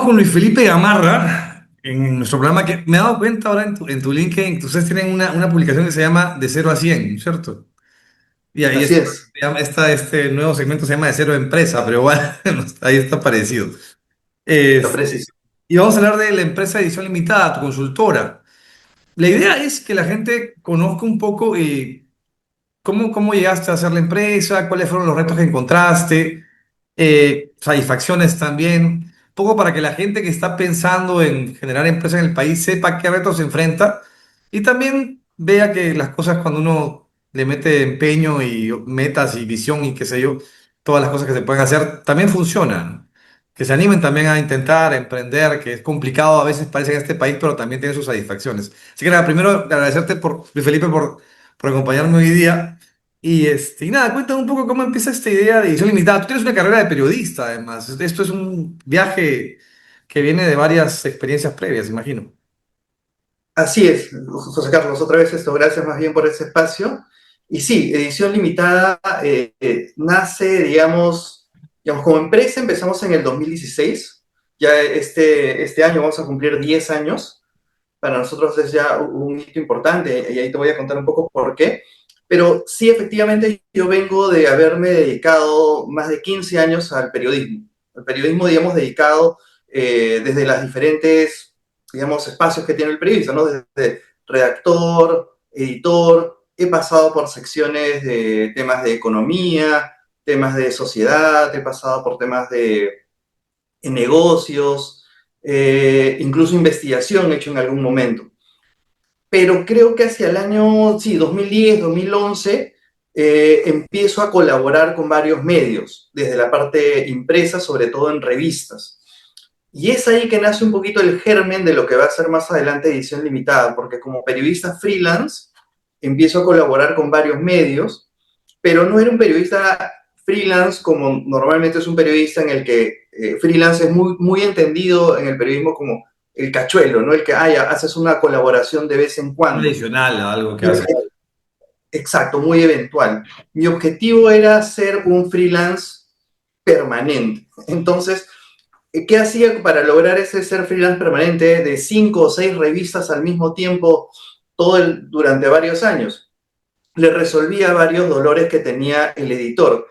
con Luis Felipe Gamarra en nuestro programa que me he dado cuenta ahora en tu LinkedIn que ustedes tienen una publicación que se llama De cero a 100, ¿cierto? Y ahí Así está, es, este nuevo segmento se llama De cero a empresa, pero bueno, ahí está parecido. está Este, preciso. y vamos a hablar de la empresa de edición limitada, tu consultora. La idea es que la gente conozca un poco cómo llegaste a hacer la empresa, cuáles fueron los retos que encontraste, satisfacciones también, un poco para que la gente que está pensando en generar empresa en el país sepa qué retos se enfrenta y también vea que las cosas cuando uno le mete empeño y metas y visión y qué sé yo, todas las cosas que se pueden hacer también funcionan. Que se animen también a intentar emprender, que es complicado a veces parece en este país, pero también tiene sus satisfacciones. Así que nada, primero agradecerte Luis Felipe, por acompañarme hoy día. Y nada, cuéntame un poco cómo empieza esta idea de edición limitada. Tú tienes una carrera de periodista, además. Esto es un viaje que viene de varias experiencias previas, imagino. Así es, José Carlos, otra vez esto, gracias más bien por ese espacio. Y sí, Edición Limitada nace, digamos, como empresa empezamos en el 2016, ya este año vamos a cumplir 10 años, para nosotros es ya un hito importante y ahí te voy a contar un poco por qué. Pero sí, efectivamente, yo vengo de haberme dedicado más de 15 años al periodismo. El periodismo, digamos, dedicado desde las diferentes, digamos, espacios que tiene el periodista, ¿no? Desde redactor, editor, he pasado por secciones de temas de economía, temas de sociedad, he pasado por temas de negocios, incluso investigación hecho en algún momento. Pero creo que hacia el año, sí, 2010, 2011, empiezo a colaborar con varios medios, desde la parte impresa, sobre todo en revistas. Y es ahí que nace un poquito el germen de lo que va a ser más adelante Edición Limitada, porque como periodista freelance empiezo a colaborar con varios medios, pero no era un periodista freelance como normalmente es un periodista en el que freelance es muy entendido en el periodismo como el cachuelo, ¿no? El que haces una colaboración de vez en cuando. Adicional a algo que Mi hace. obje- Exacto, muy eventual. Mi objetivo era ser un freelance permanente. Entonces, ¿qué hacía para lograr ese ser freelance permanente de 5 o 6 revistas al mismo tiempo durante varios años? Le resolvía varios dolores que tenía el editor.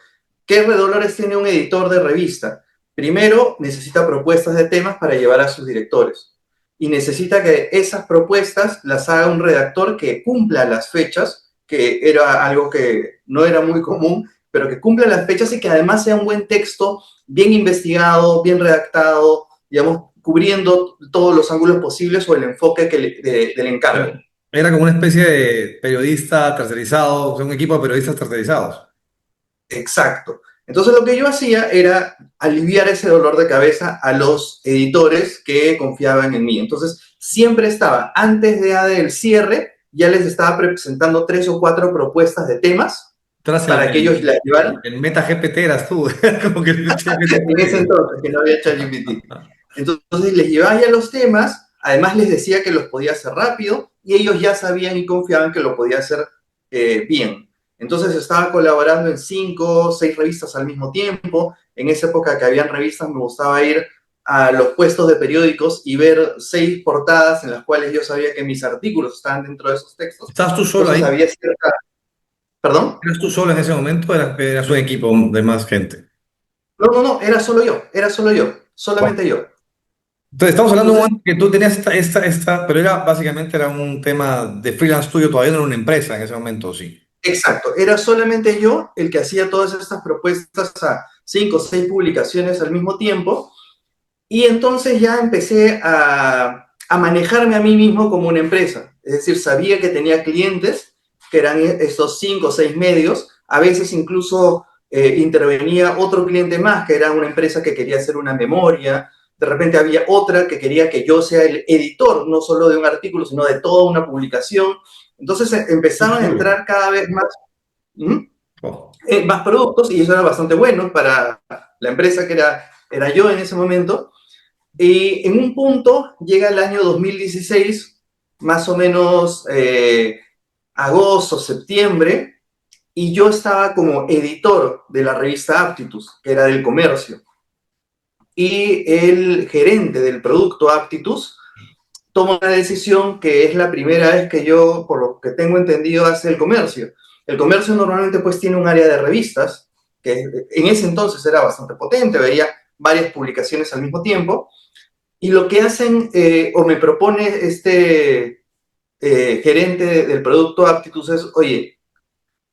¿Qué dolores tiene un editor de revista? Primero, necesita propuestas de temas para llevar a sus directores. Y necesita que esas propuestas las haga un redactor que cumpla las fechas, que era algo que no era muy común, pero que cumpla las fechas y que además sea un buen texto, bien investigado, bien redactado, digamos, cubriendo todos los ángulos posibles o el enfoque del encargo. Era como una especie de periodista tercerizado, o sea, un equipo de periodistas tercerizados. Exacto. Entonces lo que yo hacía era aliviar ese dolor de cabeza a los editores que confiaban en mí. Entonces siempre estaba, antes del cierre, ya les estaba presentando 3 o 4 propuestas de temas Tras para que ellos las llevaran. el Meta GPT eras tú, como que el En ese ChatGPT. entonces, que no había ChatGPT. Entonces les llevaba ya los temas, además les decía que los podía hacer rápido y ellos ya sabían y confiaban que lo podía hacer bien. Entonces estaba colaborando en 5 o 6 revistas al mismo tiempo. En esa época que habían revistas me gustaba ir a los puestos de periódicos y ver 6 portadas en las cuales yo sabía que mis artículos estaban dentro de esos textos. ¿Estabas tú solo Entonces ahí? había cierta... ¿Perdón? ¿Eras tú solo en ese momento o eras un equipo de más gente? No, era solo yo, solamente yo. Entonces, estamos hablando de un Entonces momento que tú tenías pero básicamente era un tema de freelance tuyo, todavía no era una empresa en ese momento, sí. exacto, era solamente yo el que hacía todas estas propuestas a 5 o 6 publicaciones al mismo tiempo y entonces ya empecé a manejarme a mí mismo como una empresa, es decir, sabía que tenía clientes que eran estos 5 o 6 medios, a veces incluso intervenía otro cliente más que era una empresa que quería hacer una memoria, de repente había otra que quería que yo sea el editor, no solo de un artículo, sino de toda una publicación. Entonces Tú empezaron a solo. entrar cada vez más ¿Mm? Oh. Más productos y eso era bastante bueno para la empresa que era yo en ese momento. Y en un punto llega el año 2016, más o menos agosto, septiembre, y yo estaba como editor de la revista Aptitus, que era del comercio. y el gerente del producto Aptitus toma una decisión que es la primera vez que yo, por lo que tengo entendido, hace el comercio. El comercio normalmente pues tiene un área de revistas, que en ese entonces era bastante potente, veía varias publicaciones al mismo tiempo, y lo que hacen, o me propone este gerente del producto Aptitus es, oye,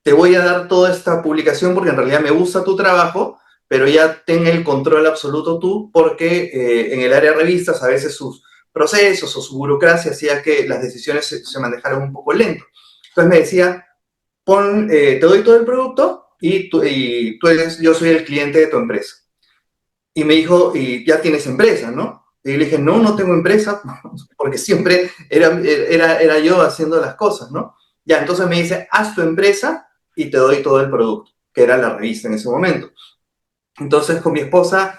te voy a dar toda esta publicación porque en realidad me gusta tu trabajo, pero ya ten el control absoluto tú, porque en el área de revistas a veces sus procesos o su burocracia hacía que las decisiones se manejaran un poco lento. Entonces me decía, te doy todo el producto y tú eres, yo soy el cliente de tu empresa. Y me dijo, y ya tienes empresa, ¿no? Y le dije, no, no tengo empresa, porque siempre era yo haciendo las cosas, ¿no? Ya, entonces me dice, haz tu empresa y te doy todo el producto, que era la revista en ese momento. Entonces con mi esposa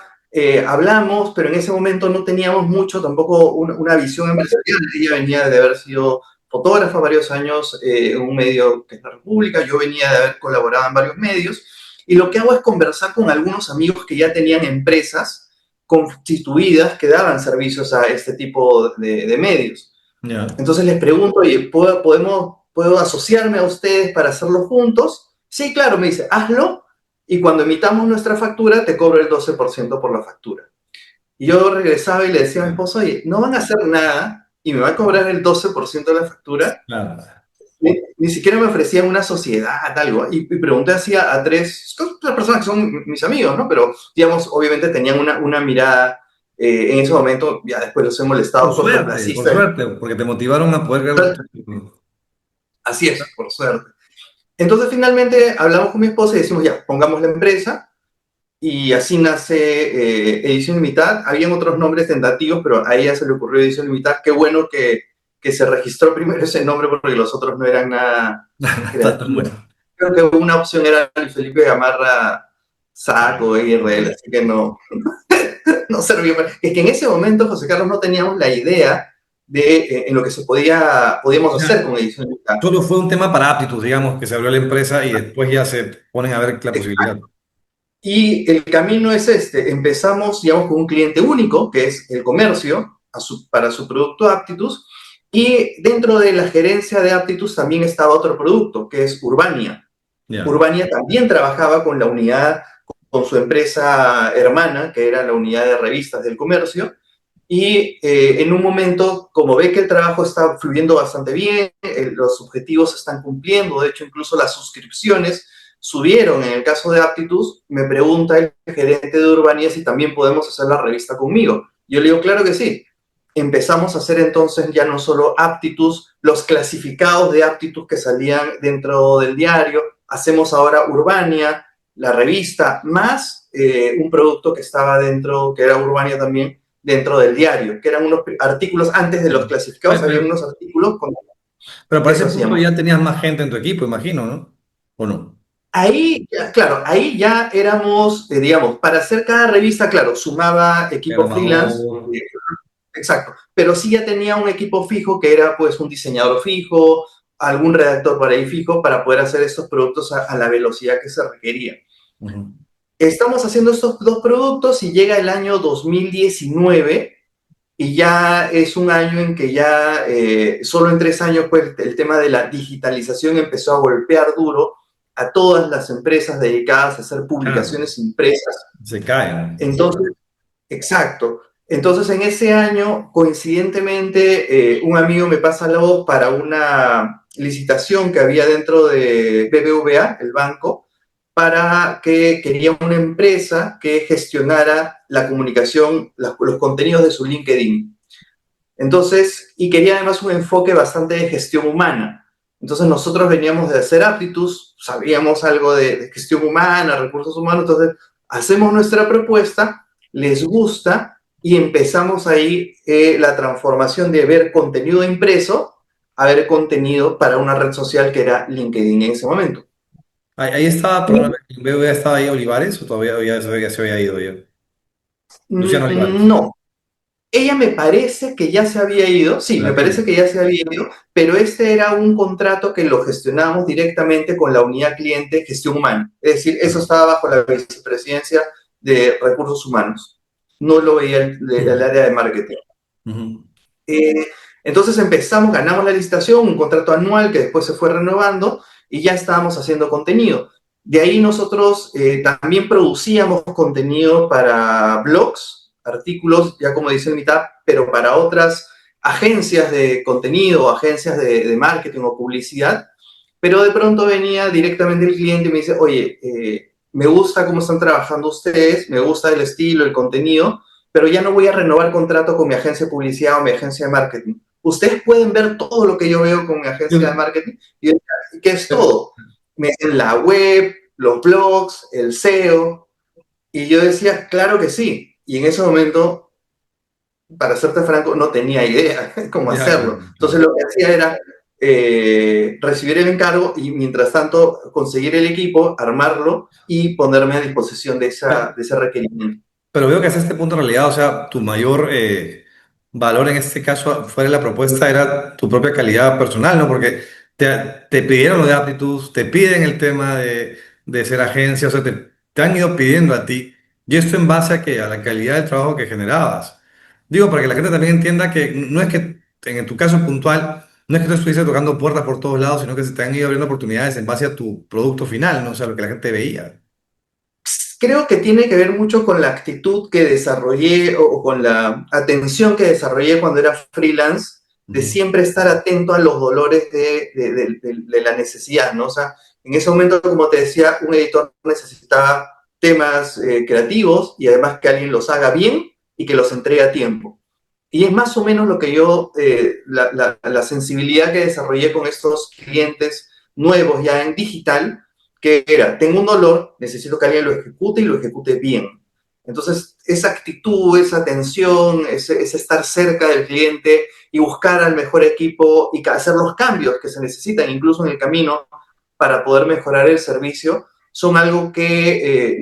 hablamos, pero en ese momento no teníamos mucho, tampoco una visión empresarial. Ella venía de haber sido fotógrafa varios años en un medio que es la República, yo venía de haber colaborado en varios medios, y lo que hago es conversar con algunos amigos que ya tenían empresas constituidas que daban servicios a este tipo de medios. Ya. Entonces les pregunto, oye, ¿puedo asociarme a ustedes para hacerlo juntos? Sí, claro, me dice, hazlo y cuando emitamos nuestra factura te cobro el 12% por la factura. Y yo regresaba y le decía a mi esposo, oye, no van a hacer nada y me va a cobrar el 12% de la factura. Claro. Ni siquiera me ofrecían una sociedad, algo. Y pregunté así a tres personas que son mis amigos, ¿no? Pero, digamos, obviamente tenían una mirada en ese momento, ya después los he molestado Por cortoplacista. suerte, porque te motivaron a poder crear tu título. Así es, por suerte. Entonces finalmente hablamos con mi esposa y decimos, ya, pongamos la empresa y así nace Edición Limitada. Habían otros nombres tentativos, pero a ella se le ocurrió Edición Limitada. Qué bueno que se registró primero ese nombre porque los otros no eran nada Está tan creativos. bueno. Creo que una opción era Luis Felipe Gamarra Saco, IRL, así que no, no servía. Es que en ese momento, José Carlos, no teníamos la idea de en lo que podíamos hacer Ya. con Edición Limitada. Solo fue un tema para aptitud, digamos, que se abrió la empresa y después ya se ponen a ver la posibilidad. Y el camino es este. Empezamos, digamos, con un cliente único, que es el comercio, para su producto Aptitus, y dentro de la gerencia de Aptitus también estaba otro producto, que es Urbania. Ya. Urbania también trabajaba con la unidad, con su empresa hermana, que era la unidad de revistas del comercio, y en un momento, como ve que el trabajo está fluyendo bastante bien, los objetivos se están cumpliendo, de hecho incluso las suscripciones subieron en el caso de Aptitus, me pregunta el gerente de Urbanía si también podemos hacer la revista conmigo. Yo le digo, claro que sí. Empezamos a hacer entonces ya no solo Aptitus, los clasificados de Aptitus que salían dentro del diario, hacemos ahora Urbania, la revista, más un producto que estaba dentro, que era Urbania también, dentro del diario, que eran unos artículos antes de los clasificados, Oye, había unos artículos con pero para ese eso se punto llama. ya tenías más gente en tu equipo, imagino, ¿no? ¿O no? Ahí, claro, ahí ya éramos, digamos, para hacer cada revista, claro, sumaba equipo freelance, Armador. exacto, pero sí ya tenía un equipo fijo que era pues un diseñador fijo, algún redactor por ahí fijo para poder hacer estos productos a la velocidad que se requería. Ujú. Estamos haciendo estos dos productos y llega el año 2019 y ya es un año en que ya solo en 3 años pues el tema de la digitalización empezó a golpear duro a todas las empresas dedicadas a hacer Claro, publicaciones impresas. se caen. Entonces, exacto. Entonces en ese año, coincidentemente, un amigo me pasa la voz para una licitación que había dentro de BBVA, el banco, para que quería una empresa que gestionara la comunicación, los contenidos de su LinkedIn. Entonces, y quería además un enfoque bastante de gestión humana. Entonces nosotros veníamos de hacer Aptitus, sabíamos algo de gestión humana, recursos humanos, entonces hacemos nuestra propuesta, les gusta y empezamos ahí la transformación de ver contenido impreso a ver contenido para una red social que era LinkedIn en ese momento. Ahí estaba, perdóname, ¿BBVA estaba ahí Olivares o todavía ya se había ido ya? Luciano Olivares. No, ella me parece que ya se había ido, sí, me parece Latina. que ya se había ido, pero este era un contrato que lo gestionábamos directamente con la unidad cliente gestión humana. Es decir, eso estaba bajo la vicepresidencia de recursos humanos. no lo veía el área de marketing. Ujú. Eh, entonces ganamos la licitación, un contrato anual que después se fue renovando y ya estábamos haciendo contenido. De ahí nosotros también producíamos contenido para blogs, artículos, ya como dice el mitad, pero para otras agencias de contenido, agencias de marketing o publicidad. Pero de pronto venía directamente el cliente y me dice, oye, me gusta cómo están trabajando ustedes, me gusta el estilo, el contenido, pero ya no voy a renovar contrato con mi agencia de publicidad o mi agencia de marketing. Ustedes pueden ver todo lo que yo veo con mi agencia de marketing. Y yo decía, ¿qué es todo? Me dicen la web, los blogs, el SEO. Y yo decía, claro que sí. Y en ese momento, para serte franco, no tenía idea cómo Ya, hacerlo. Entonces claro. lo que hacía era recibir el encargo y mientras tanto conseguir el equipo, armarlo y ponerme a disposición de ese requerimiento. Pero veo que hasta este punto en realidad, o sea, tu mayor valor en este caso fuera de la propuesta era tu propia calidad personal, ¿no? Porque te pidieron lo de aptitud, te piden el tema de ser agencia, o sea, te han ido pidiendo a ti. Y esto en base a que a la calidad del trabajo que generabas. Digo, para que la gente también entienda que no es que en tu caso puntual, no es que tú estuvieses tocando puertas por todos lados, sino que se te han ido abriendo oportunidades en base a tu producto final, ¿no? O sea, lo que la gente veía. Creo que tiene que ver mucho con la actitud que desarrollé o con la atención que desarrollé cuando era freelance, de Ujú. siempre estar atento a los dolores de la necesidad, ¿no? O sea, en ese momento, como te decía, un editor necesitaba temas creativos y además que alguien los haga bien y que los entregue a tiempo. Y es más o menos lo que yo, la sensibilidad que desarrollé con estos clientes nuevos ya en digital, que era, tengo un dolor, necesito que alguien lo ejecute y lo ejecute bien. Entonces, esa actitud, esa atención, ese estar cerca del cliente y buscar al mejor equipo y hacer los cambios que se necesitan incluso en el camino para poder mejorar el servicio, son algo que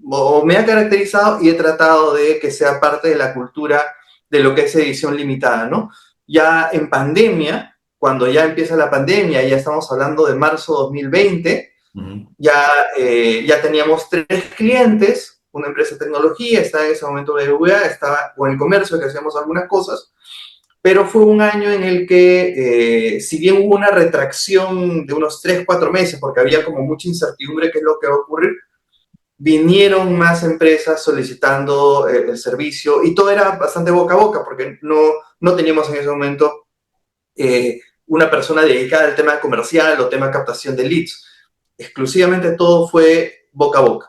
o me ha caracterizado y he tratado de que sea parte de la cultura de lo que es edición limitada, ¿no? Ya en pandemia, cuando ya empieza la pandemia, ya estamos hablando de marzo 2020, Ujú. ya, ya teníamos 3 clientes, una empresa de tecnología, estaba en ese momento BBVA, estaba con el comercio, que hacíamos algunas cosas, pero fue un año en el que, si bien hubo una retracción de unos 3, 4 meses, porque había como mucha incertidumbre qué es lo que va a ocurrir, vinieron más empresas solicitando el servicio y todo era bastante boca a boca, porque no teníamos en ese momento una persona dedicada al tema comercial o tema captación de leads. Exclusivamente todo fue boca a boca.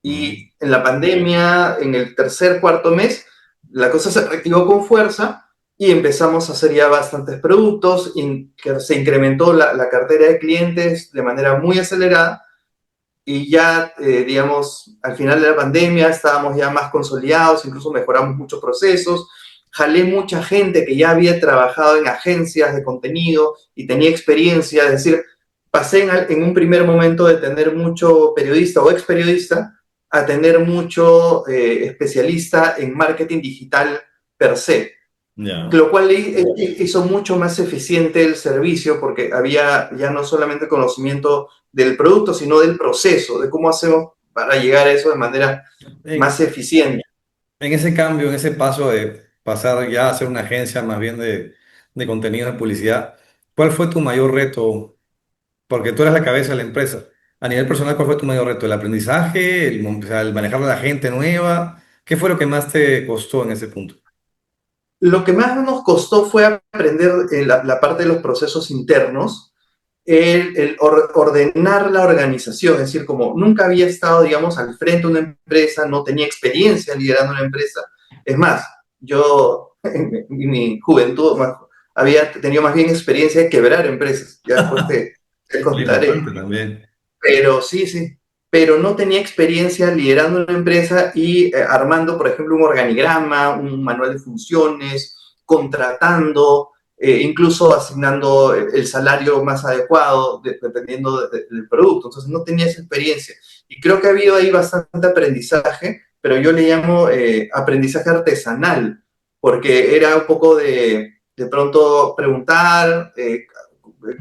Ujú. Y en la pandemia, en el tercer, cuarto mes, la cosa se reactivó con fuerza y empezamos a hacer ya bastantes productos, que se incrementó la cartera de clientes de manera muy acelerada y ya, digamos, al final de la pandemia estábamos ya más consolidados, incluso mejoramos muchos procesos, jalé mucha gente que ya había trabajado en agencias de contenido y tenía experiencia, es decir, pasé en un primer momento de tener mucho periodista o ex periodista a tener mucho especialista en marketing digital per se, Ya. lo cual hizo mucho más eficiente el servicio porque había ya no solamente conocimiento del producto, sino del proceso, de cómo hacemos para llegar a eso de manera En, más eficiente. en ese cambio, en ese paso de pasar ya a ser una agencia más bien de contenido de publicidad, ¿cuál fue tu mayor reto? Porque tú eres la cabeza de la empresa. A nivel personal, ¿cuál fue tu mayor reto? ¿El aprendizaje? O sea, el manejar a la gente nueva? ¿Qué fue lo que más te costó en ese punto? Lo que más nos costó fue aprender la parte de los procesos internos, ordenar la organización, es decir, como nunca había estado, digamos, al frente de una empresa, no tenía experiencia liderando una empresa. Es más, yo en mi juventud había tenido más bien experiencia de quebrar empresas, ya después te contaré. Importante también. Pero sí, sí, pero no tenía experiencia liderando una empresa y armando, por ejemplo, un organigrama, un manual de funciones, contratando, incluso asignando el salario más adecuado dependiendo del producto. Entonces no tenía esa experiencia. Y creo que ha habido ahí bastante aprendizaje, pero yo le llamo aprendizaje artesanal, porque era un poco de pronto preguntar,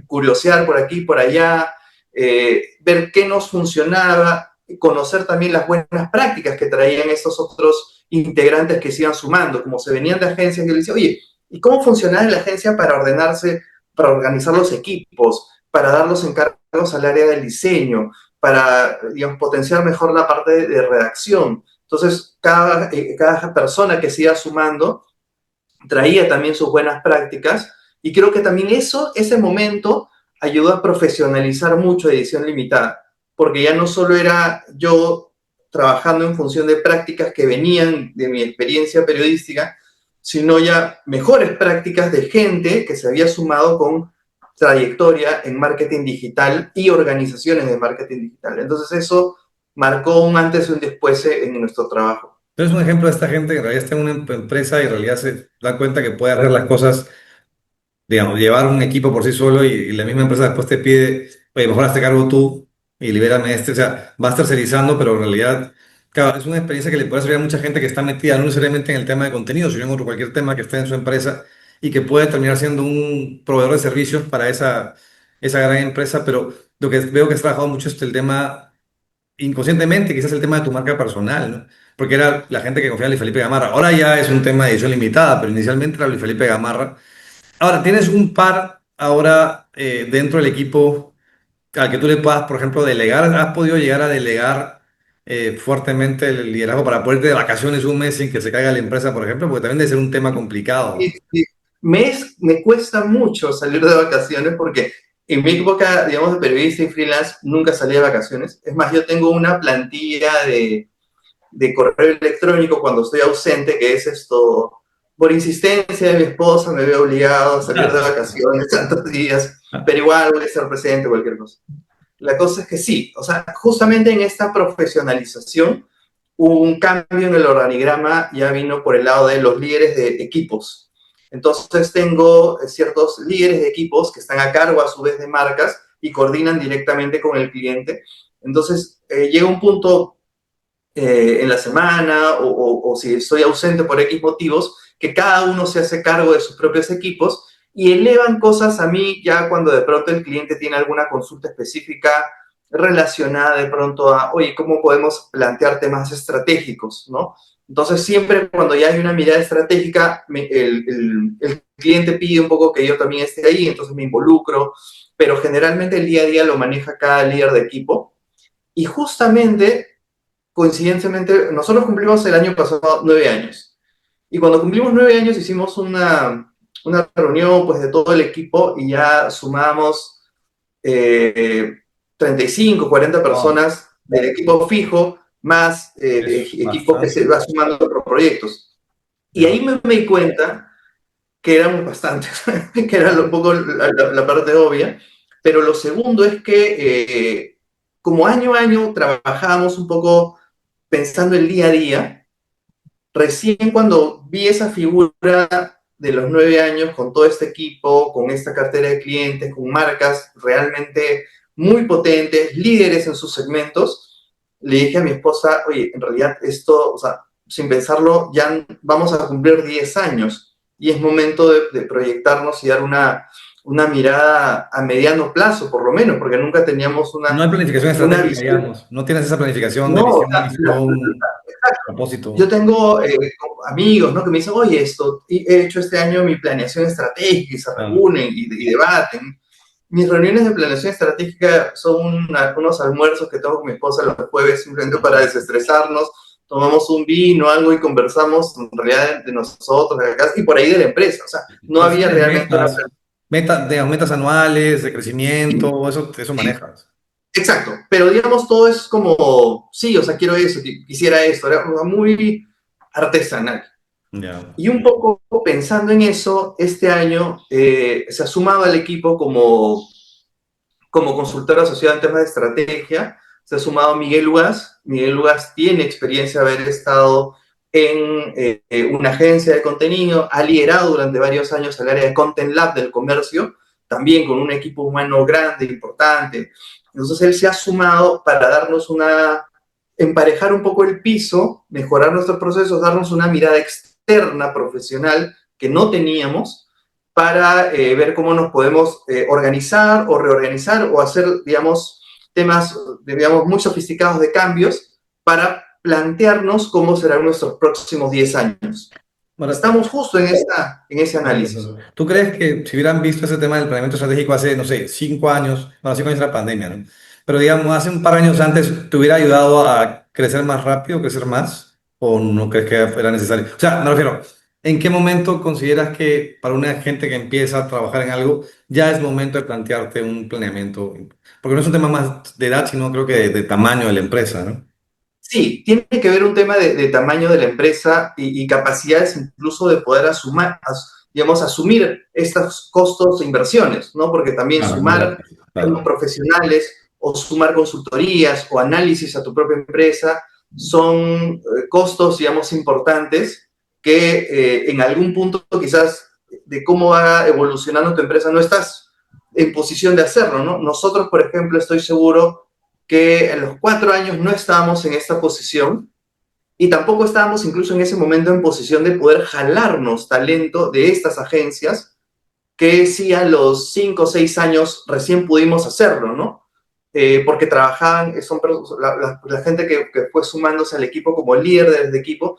curiosear por aquí, por allá, ver qué nos funcionaba, conocer también las buenas prácticas que traían estos otros integrantes que se iban sumando, como se venían de agencias, yo le decía, oye, ¿y cómo funcionaba en la agencia para ordenarse, para organizar los equipos, para dar los encargos al área del diseño, para, digamos, potenciar mejor la parte de redacción? Entonces, cada persona que se iba sumando traía también sus buenas prácticas y creo que también ese momento ayudó a profesionalizar mucho Edición Limitada, porque ya no solo era yo trabajando en función de prácticas que venían de mi experiencia periodística, sino ya mejores prácticas de gente que se había sumado con trayectoria en marketing digital y organizaciones de marketing digital. Entonces eso marcó un antes y un después en nuestro trabajo. Tú eres un ejemplo de esta gente que en realidad está en una empresa y en realidad se da cuenta que puede hacer las cosas, digamos, llevar un equipo por sí solo y la misma empresa después te pide, oye, mejor hazte cargo tú y libérame este. O sea, vas tercerizando, pero en realidad, claro, es una experiencia que le puede servir a mucha gente que está metida no necesariamente en el tema de contenido, sino en otro cualquier tema que esté en su empresa y que puede terminar siendo un proveedor de servicios para esa gran empresa. Pero lo que veo que has trabajado mucho es el tema inconscientemente, quizás el tema de tu marca personal, ¿no? Porque era la gente que confiaba en Luis Felipe Gamarra. Ahora ya es un tema de edición limitada, pero inicialmente era Luis Felipe Gamarra. Ahora, tienes un par ahora dentro del equipo al que tú le puedas, por ejemplo, delegar. ¿Has podido llegar a delegar fuertemente el liderazgo para poder irte de vacaciones un mes sin que se caiga la empresa, por ejemplo? Porque también debe ser un tema complicado. Y me cuesta mucho salir de vacaciones porque en mi época, digamos, de periodista y freelance nunca salí de vacaciones. Es más, yo tengo una plantilla de correo electrónico cuando estoy ausente, que es esto, por insistencia de mi esposa me veo obligado a salir de Ah, vacaciones tantos días, ah, pero igual voy a estar presente, cualquier cosa. La cosa es que sí, o sea, justamente en esta profesionalización, un cambio en el organigrama ya vino por el lado de los líderes de equipos. Entonces tengo ciertos líderes de equipos que están a cargo a su vez de marcas y coordinan directamente con el cliente. Entonces llega un punto en la semana o si estoy ausente por X motivos, que cada uno se hace cargo de sus propios equipos y elevan cosas a mí ya cuando de pronto el cliente tiene alguna consulta específica relacionada de pronto a, oye, ¿cómo podemos plantear temas estratégicos? ¿No? Entonces, siempre cuando ya hay una mirada estratégica, el cliente pide un poco que yo también esté ahí, entonces me involucro, pero generalmente el día a día lo maneja cada líder de equipo. Y justamente coincidentemente, nosotros cumplimos el año pasado 9 años. Y cuando cumplimos 9 años hicimos una reunión pues, de todo el equipo y ya sumamos 35, 40 wow, personas del equipo fijo, más es equipo que se bastante. va sumando por proyectos. Y ahí Ya. me di cuenta que éramos bastantes, que era un poco la parte obvia. Pero lo segundo es que como año a año trabajábamos un poco pensando el día a día, recién cuando vi esa figura de los 9 años con todo este equipo, con esta cartera de clientes, con marcas realmente muy potentes, líderes en sus segmentos, le dije a mi esposa, oye, en realidad esto, o sea, sin pensarlo, ya vamos a cumplir 10 años y es momento de proyectarnos y dar una mirada a mediano plazo, por lo menos, porque nunca teníamos No hay planificación una estratégica, visión. digamos. No tienes esa planificación de No, o visión, sea, misión, yo propósito. tengo amigos, ¿no? Que me dicen, oye, esto, he hecho este año mi planeación estratégica y se Ah, reúnen y debaten. Mis reuniones de planeación estratégica son unos almuerzos que tengo con mi esposa los jueves simplemente para desestresarnos. Tomamos un vino, algo y conversamos en realidad de nosotros, de acá, y por ahí de la empresa. O sea, no pues había tienes realmente una. metas anuales de crecimiento, eso manejas. Exacto, pero digamos todo es como, sí, o sea, quiero eso, quisiera esto, era muy artesanal. Ya. Y un poco pensando en eso, este año se ha sumado al equipo como consultor asociado en temas de estrategia, se ha sumado Miguel Lugas. Miguel Lugas tiene experiencia de haber estado en una agencia de contenido, ha liderado durante varios años el área de Content Lab del comercio, también con un equipo humano grande, importante. Entonces él se ha sumado para darnos emparejar un poco el piso, mejorar nuestros procesos, darnos una mirada externa, profesional, que no teníamos, para ver cómo nos podemos organizar o reorganizar o hacer, digamos, temas, digamos, muy sofisticados de cambios para plantearnos cómo serán nuestros próximos 10 años. Ahora, Estamos justo en ese análisis. ¿tú crees que si hubieran visto ese tema del planeamiento estratégico hace, no sé, 5 años, bueno, 5 años de la pandemia, ¿no? Pero digamos, hace un par de años antes, ¿te hubiera ayudado a crecer más rápido, crecer más? ¿O no crees que era necesario? O sea, me refiero, ¿en qué momento consideras que para una gente que empieza a trabajar en algo, ya es momento de plantearte un planeamiento? Porque no es un tema más de edad, sino creo que de tamaño de la empresa, ¿no? Sí, tiene que ver un tema de tamaño de la empresa y capacidades incluso de poder digamos, asumir estos costos e inversiones, ¿no? Porque también Claro, sumar claro. profesionales o sumar consultorías o análisis a tu propia empresa son costos, digamos, importantes que en algún punto quizás de cómo va evolucionando tu empresa no estás en posición de hacerlo, ¿no? Nosotros, por ejemplo, estoy seguro que en los 4 años no estábamos en esta posición y tampoco estábamos incluso en ese momento en posición de poder jalarnos talento de estas agencias que sí a los 5 o 6 años recién pudimos hacerlo, ¿no? Porque trabajaban, la gente que fue sumándose al equipo como líder del equipo,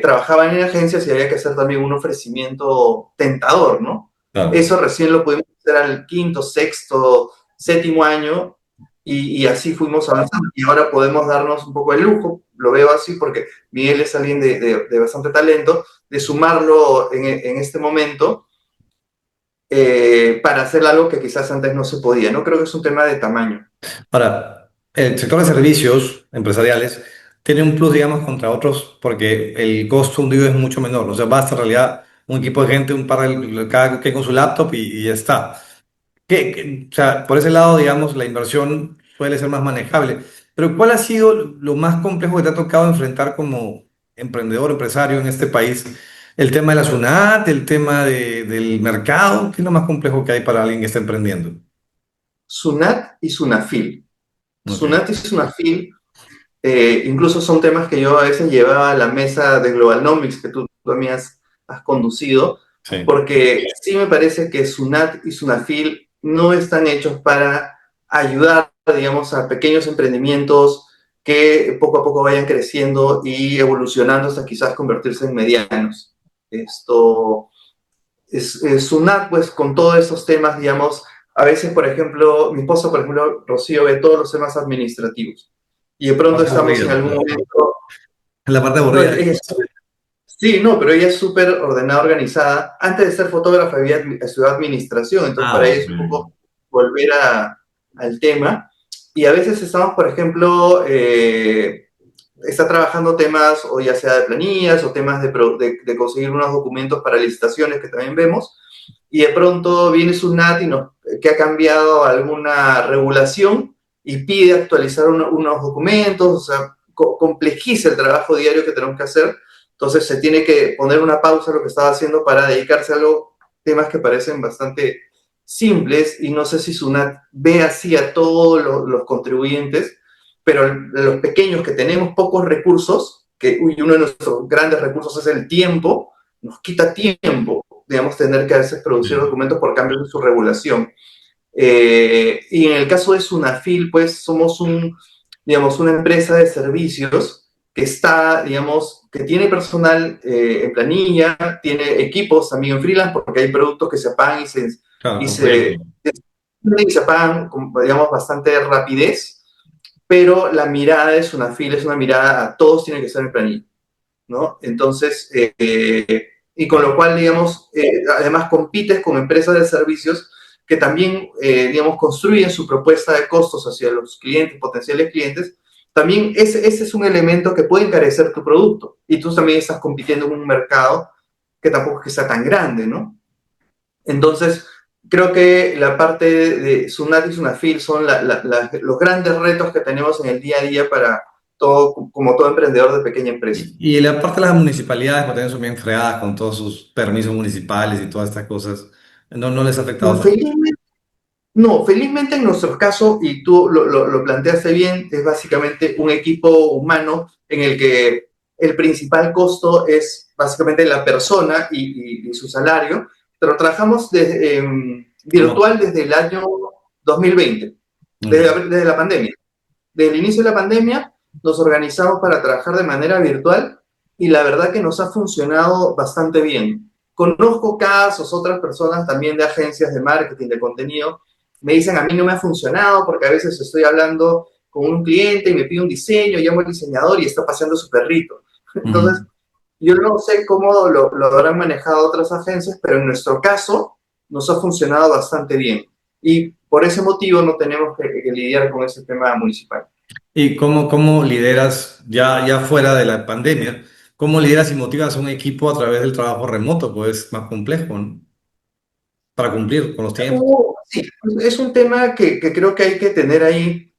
trabajaban en agencias y había que hacer también un ofrecimiento tentador, ¿no? Claro. Eso recién lo pudimos hacer al quinto, sexto, séptimo año y así fuimos avanzando. Y ahora podemos darnos un poco el lujo, lo veo así porque Miguel es alguien de bastante talento, de sumarlo en este momento para hacer algo que quizás antes no se podía. No creo que es un tema de tamaño. Ahora, el sector de servicios empresariales tiene un plus, digamos, contra otros porque el costo hundido es mucho menor. O sea, basta en realidad un equipo de gente, un par de cada que con su laptop y ya está. O sea, por ese lado, digamos, la inversión suele ser más manejable. Pero ¿cuál ha sido lo más complejo que te ha tocado enfrentar como emprendedor, empresario en este país? El tema de la SUNAT, el tema del mercado, ¿qué es lo más complejo que hay para alguien que está emprendiendo? SUNAT y SUNAFIL. Ok, SUNAT y SUNAFIL incluso son temas que yo a veces llevaba a la mesa de Globalnomics que tú también has conducido, sí. porque sí me parece que SUNAT y SUNAFIL no están hechos para ayudar, digamos, a pequeños emprendimientos que poco a poco vayan creciendo y evolucionando hasta quizás convertirse en medianos. Esto, SUNAT, pues con todos esos temas, digamos, a veces, por ejemplo, mi esposa, por ejemplo, Rocío, ve todos los temas administrativos. Y de pronto Parte estamos en aburrida. algún momento, La parte no, aburrida. sí, no, pero ella es súper ordenada, organizada. Antes de ser fotógrafa había estudiado administración, entonces para Ah, ella es un ok. poco volver al tema. Y a veces estamos, por ejemplo, está trabajando temas o ya sea de planillas o temas de conseguir unos documentos para licitaciones que también vemos y de pronto viene SUNAT que ha cambiado alguna regulación y pide actualizar unos documentos, o sea, complejiza el trabajo diario que tenemos que hacer. Entonces se tiene que poner una pausa a lo que estaba haciendo para dedicarse a algo, temas que parecen bastante simples y no sé si SUNAT ve así a todos los contribuyentes, pero los pequeños que tenemos pocos recursos, que uno de nuestros grandes recursos es el tiempo, nos quita tiempo, digamos, tener que a veces producir Sí. documentos por cambios en su regulación. Y en el caso de Sunafil, pues somos digamos, una empresa de servicios que está, digamos, que tiene personal en planilla, tiene equipos también en freelance, porque hay productos que se apagan Claro, y con se, proyectos. y se apagan con, digamos, bastante rapidez, pero la mirada de Sunafil es una mirada a todos tienen que estar en planilla, ¿no? Entonces, y con lo Claro. cual, digamos, además compites con empresas de servicios que también, digamos, construyen su propuesta de costos hacia los clientes, potenciales clientes, también ese es un elemento que puede encarecer tu producto. Y tú también estás compitiendo en un mercado que tampoco es que sea tan grande, ¿no? Entonces, creo que la parte de Sunat y Sunafil son los grandes retos que tenemos en el día a día para todo, como todo emprendedor de pequeña empresa. Y la parte de las municipalidades, porque también son bien fregadas con todos sus permisos municipales y todas estas cosas, no les ha No, afectado tanto. felizmente, no, felizmente en nuestro caso, y tú lo planteaste bien, es básicamente un equipo humano en el que el principal costo es básicamente la persona y su salario, pero trabajamos Remoto. virtual desde el año 2020, Ok. desde la pandemia. Desde el inicio de la pandemia nos organizamos para trabajar de manera virtual y la verdad que nos ha funcionado bastante bien. Conozco casos, otras personas también de agencias de marketing, de contenido, me dicen a mí no me ha funcionado porque a veces estoy hablando con un cliente y me pide un diseño, llamo al diseñador y está paseando su perrito. Entonces, Ujú. yo no sé cómo lo habrán manejado otras agencias, pero en nuestro caso nos ha funcionado bastante bien. Y por ese motivo no tenemos que lidiar con ese tema municipal. ¿Y cómo lideras, ya fuera de la pandemia, cómo lideras y motivas a un equipo a través del trabajo remoto? Pues es más complejo, ¿no? Para cumplir con los tiempos. Sí, es un tema que creo que hay que tener ahí,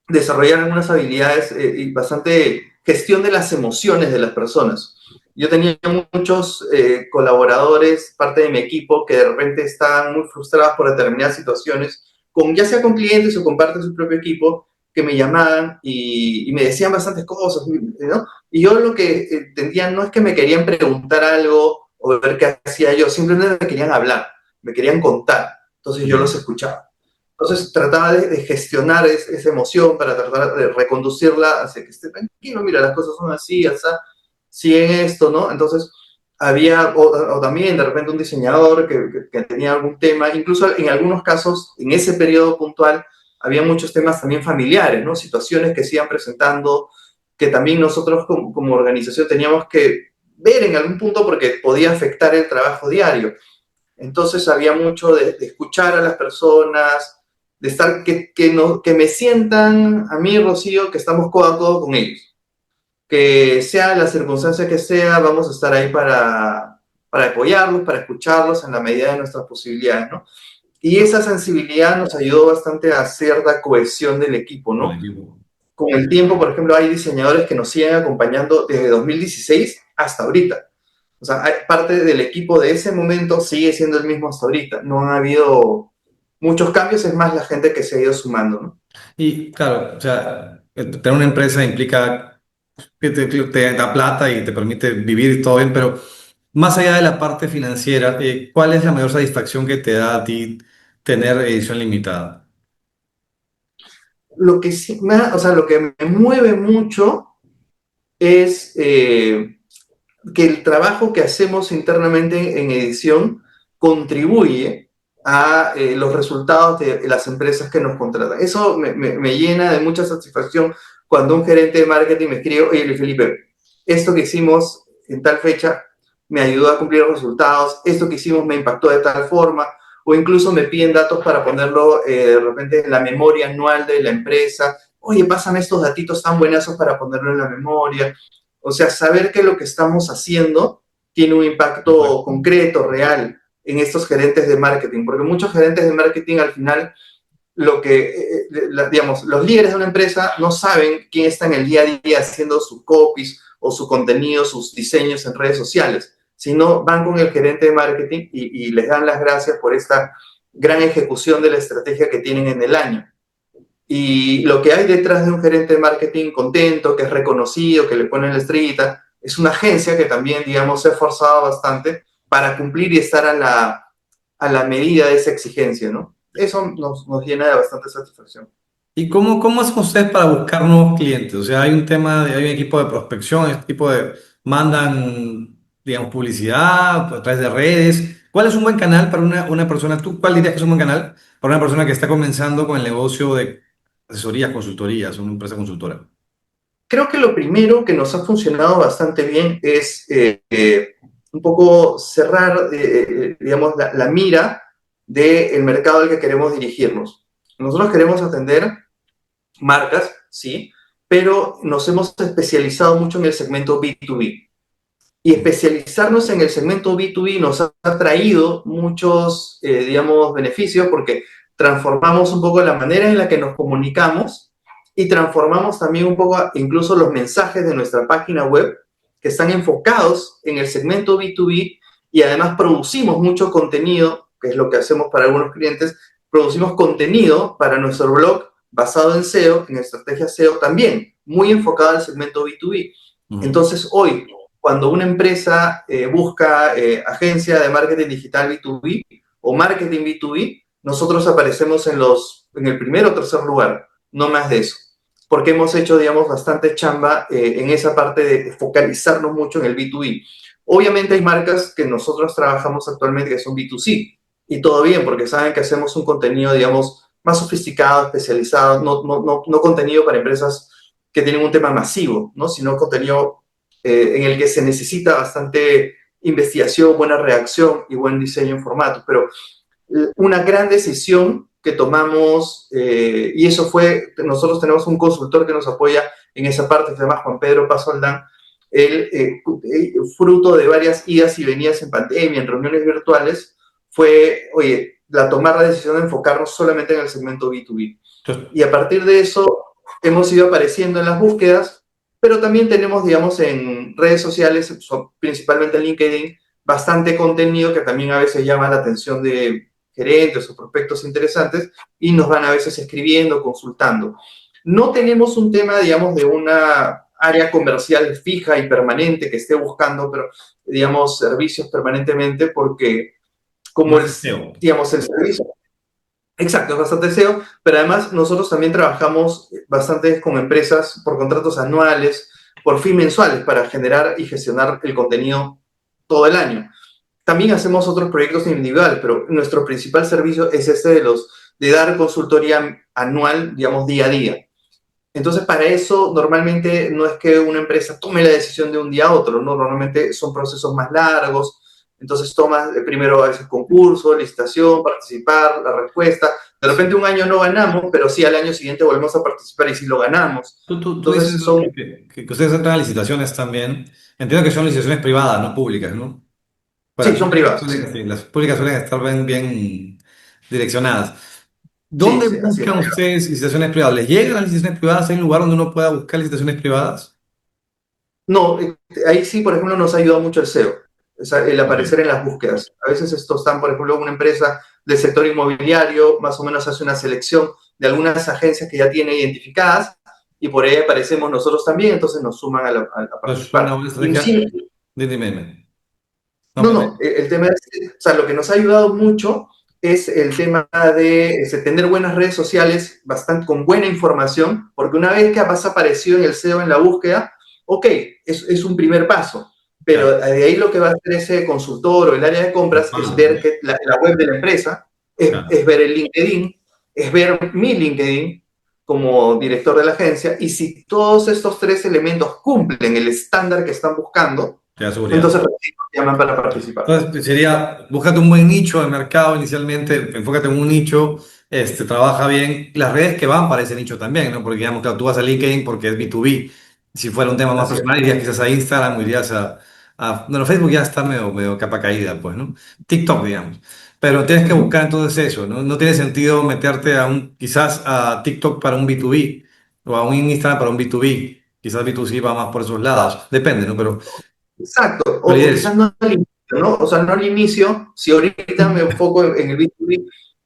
desarrollar algunas habilidades y bastante gestión de las emociones de las personas. Yo tenía muchos colaboradores, parte de mi equipo, que de repente estaban muy frustrados por determinadas situaciones, ya sea con clientes o con parte de su propio equipo, que me llamaban y me decían bastantes cosas, ¿no? Y yo lo que entendía no es que me querían preguntar algo o ver qué hacía yo, simplemente me querían hablar, me querían contar. Entonces yo los Ya. escuchaba. Entonces trataba de gestionar esa emoción para tratar de reconducirla hacia que esté tranquilo, mira, las cosas son así, así, siguen esto, ¿no? Entonces había, o también de repente un diseñador que tenía algún tema, incluso en algunos casos, en ese periodo puntual, había muchos temas también familiares, ¿no? Situaciones que se iban presentando, que también nosotros como organización teníamos que ver en algún punto porque podía afectar el trabajo diario. Entonces había mucho de escuchar a las personas, de estar, no, que me sientan a mí, Rocío, que estamos codo a codo con ellos. Que sea la circunstancia que sea, vamos a estar ahí para apoyarlos, para escucharlos en la medida de nuestras posibilidades, ¿no? Y esa sensibilidad nos ayudó bastante a cierta cohesión del equipo, Del ¿no? equipo. Con el tiempo, por ejemplo, hay diseñadores que nos siguen acompañando desde 2016 hasta ahorita. O sea, parte del equipo de ese momento sigue siendo el mismo hasta ahorita. No ha habido muchos cambios, es más la gente que se ha ido sumando, ¿no? Y claro, o sea, tener una empresa implica que te da plata y te permite vivir y todo bien, pero más allá de la parte financiera, ¿cuál es la mayor satisfacción que te da a ti tener edición limitada? Lo que sí, o sea, lo que me mueve mucho es que el trabajo que hacemos internamente en edición contribuye a los resultados de las empresas que nos contratan. Eso me llena de mucha satisfacción cuando un gerente de marketing me escribe, oye, Felipe, esto que hicimos en tal fecha me ayudó a cumplir los resultados, esto que hicimos me impactó de tal forma, o incluso me piden datos para ponerlo de repente en la memoria anual de la empresa. Oye, pásame estos datitos tan buenazos para ponerlo en la memoria. O sea, saber que lo que estamos haciendo tiene un impacto Impacto. concreto, real, en estos gerentes de marketing, porque muchos gerentes de marketing al final, lo que, digamos, los líderes de una empresa no saben quién está en el día a día haciendo sus copies o su contenido, sus diseños en redes sociales, sino van con el gerente de marketing y les dan las gracias por esta gran ejecución de la estrategia que tienen en el año. Y lo que hay detrás de un gerente de marketing contento, que es reconocido, que le ponen la estrellita, es una agencia que también, digamos, se ha esforzado bastante para cumplir y estar a la medida de esa exigencia, ¿no? Eso nos llena de bastante satisfacción. ¿Y cómo hacen ustedes para buscar nuevos clientes? O sea, hay un tema hay un equipo de prospección, este tipo de, mandan, digamos, publicidad a través de redes. ¿Cuál es un buen canal para una persona? ¿Tú cuál dirías que es un buen canal para una persona que está comenzando con el negocio de asesorías, consultorías, una empresa consultora? Creo que lo primero que nos ha funcionado bastante bien es un poco cerrar, digamos, la mira del mercado al que queremos dirigirnos. Nosotros queremos atender marcas, sí, pero nos hemos especializado mucho en el segmento B2B. Y especializarnos en el segmento B2B nos ha traído muchos, digamos, beneficios porque transformamos un poco la manera en la que nos comunicamos y transformamos también un poco incluso los mensajes de nuestra página web que están enfocados en el segmento B2B y además producimos mucho contenido, que es lo que hacemos para algunos clientes, producimos contenido para nuestro blog basado en SEO, en estrategia SEO también, muy enfocado al segmento B2B. Ujú. Entonces, hoy, cuando una empresa busca agencia de marketing digital B2B o marketing B2B, nosotros aparecemos en el primer o tercer lugar, no más de eso. porque hemos hecho, digamos, bastante chamba en esa parte de focalizarnos mucho en el B2B. Obviamente hay marcas que nosotros trabajamos actualmente que son B2C, y todo bien, porque saben que hacemos un contenido, digamos, más sofisticado, especializado, no contenido para empresas que tienen un tema masivo, ¿no? Sino contenido en el que se necesita bastante investigación, buena reacción y buen diseño en formato. Pero una gran decisión que tomamos, y eso fue, nosotros tenemos un consultor que nos apoya en esa parte, que se llama Juan Pedro Pazoldán, él, fruto de varias idas y venidas en pandemia, en reuniones virtuales, fue, oye, tomar la decisión de enfocarnos solamente en el segmento B2B. Y a partir de eso hemos ido apareciendo en las búsquedas, pero también tenemos, digamos, en redes sociales, principalmente en LinkedIn, bastante contenido que también a veces llama la atención de gerentes o prospectos interesantes y nos van a veces escribiendo, consultando. No tenemos un tema, digamos, de una área comercial fija y permanente que esté buscando, pero, digamos, servicios permanentemente porque como Más el, SEO. digamos, el servicio. Exacto, es bastante SEO, pero además nosotros también trabajamos bastante con empresas por contratos anuales, por fin mensuales, para generar y gestionar el contenido todo el año. También hacemos otros proyectos individuales, pero nuestro principal servicio es este de dar consultoría anual, digamos, día a día. Entonces, para eso, normalmente no es que una empresa tome la decisión de un día a otro, ¿no? Normalmente son procesos más largos. Entonces, tomas primero a veces concurso, licitación, participar, la respuesta. De repente, un año no ganamos, pero sí al año siguiente volvemos a participar y sí lo ganamos. Tú dices Entonces, eso son. que ustedes entran a licitaciones también. Entiendo que son licitaciones privadas, no públicas, ¿no? Para Sí, son privados. Sí, sí, las públicas suelen estar bien direccionadas. sí, ¿Dónde sí, así es. buscan ustedes licitaciones privadas? ¿Les llegan las licitaciones privadas? ¿Hay un lugar donde uno pueda buscar licitaciones privadas? No, ahí sí, por ejemplo, nos ha ayudado mucho el SEO, o sea, el Ok. aparecer en las búsquedas. A veces estos están, por ejemplo, una empresa del sector inmobiliario, más o menos hace una selección de algunas agencias que ya tiene identificadas y por ahí aparecemos nosotros también, entonces nos suman a Pues fue participar. una buena Y estrategia. sí, Dime. No, no, no, el tema es, o sea, lo que nos ha ayudado mucho es el tema de tener buenas redes sociales bastante, con buena información, porque una vez que has aparecido en el SEO en la búsqueda, ok, es un primer paso, pero claro. de ahí lo que va a hacer ese consultor o el área de compras es Ah, ver que la web de la empresa, claro. es ver el LinkedIn, es ver mi LinkedIn como director de la agencia, y si todos estos tres elementos cumplen el estándar que están buscando, Te da seguridad. entonces llaman para participar. Entonces, sería, búscate un buen nicho de mercado inicialmente, enfócate en un nicho, trabaja bien las redes que van para ese nicho también, ¿no? Porque, digamos, claro, tú vas a LinkedIn porque es B2B. Si fuera un tema más Así es. personal, irías quizás a Instagram o irías bueno, Facebook ya está medio capa caída, pues, ¿no? TikTok, digamos. Pero tienes que Ujú. buscar entonces eso, ¿no? No tiene sentido meterte quizás a TikTok para un B2B o a un Instagram para un B2B. Quizás B2C va más por esos lados. Depende, ¿no? Exacto, Pero o la idea quizás es, no al inicio, ¿no? O sea, no al inicio, si ahorita me enfoco en el B2B,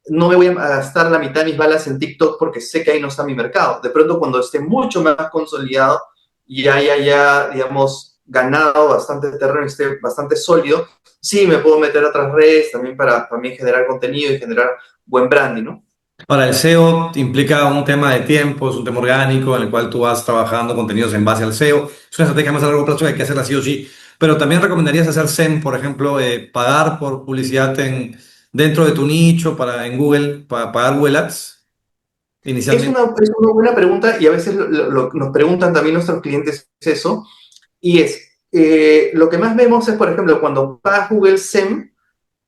no me voy a gastar la mitad de mis balas en TikTok porque sé que ahí no está mi mercado. De pronto, cuando esté mucho más consolidado y haya, digamos, ganado bastante terreno, esté bastante sólido, sí me puedo meter a otras redes también para también generar contenido y generar buen branding, ¿no? Ahora, el SEO implica un tema de tiempo, es un tema orgánico en el cual tú vas trabajando contenidos en base al SEO. Es una estrategia más a largo plazo que hay que hacerla sí o sí. Pero también recomendarías hacer SEM, por ejemplo, pagar por publicidad dentro de tu nicho en Google, para pagar Google Ads inicialmente. Es una buena pregunta y a veces nos preguntan también nuestros clientes eso. Y lo que más vemos es, por ejemplo, cuando pagas Google SEM,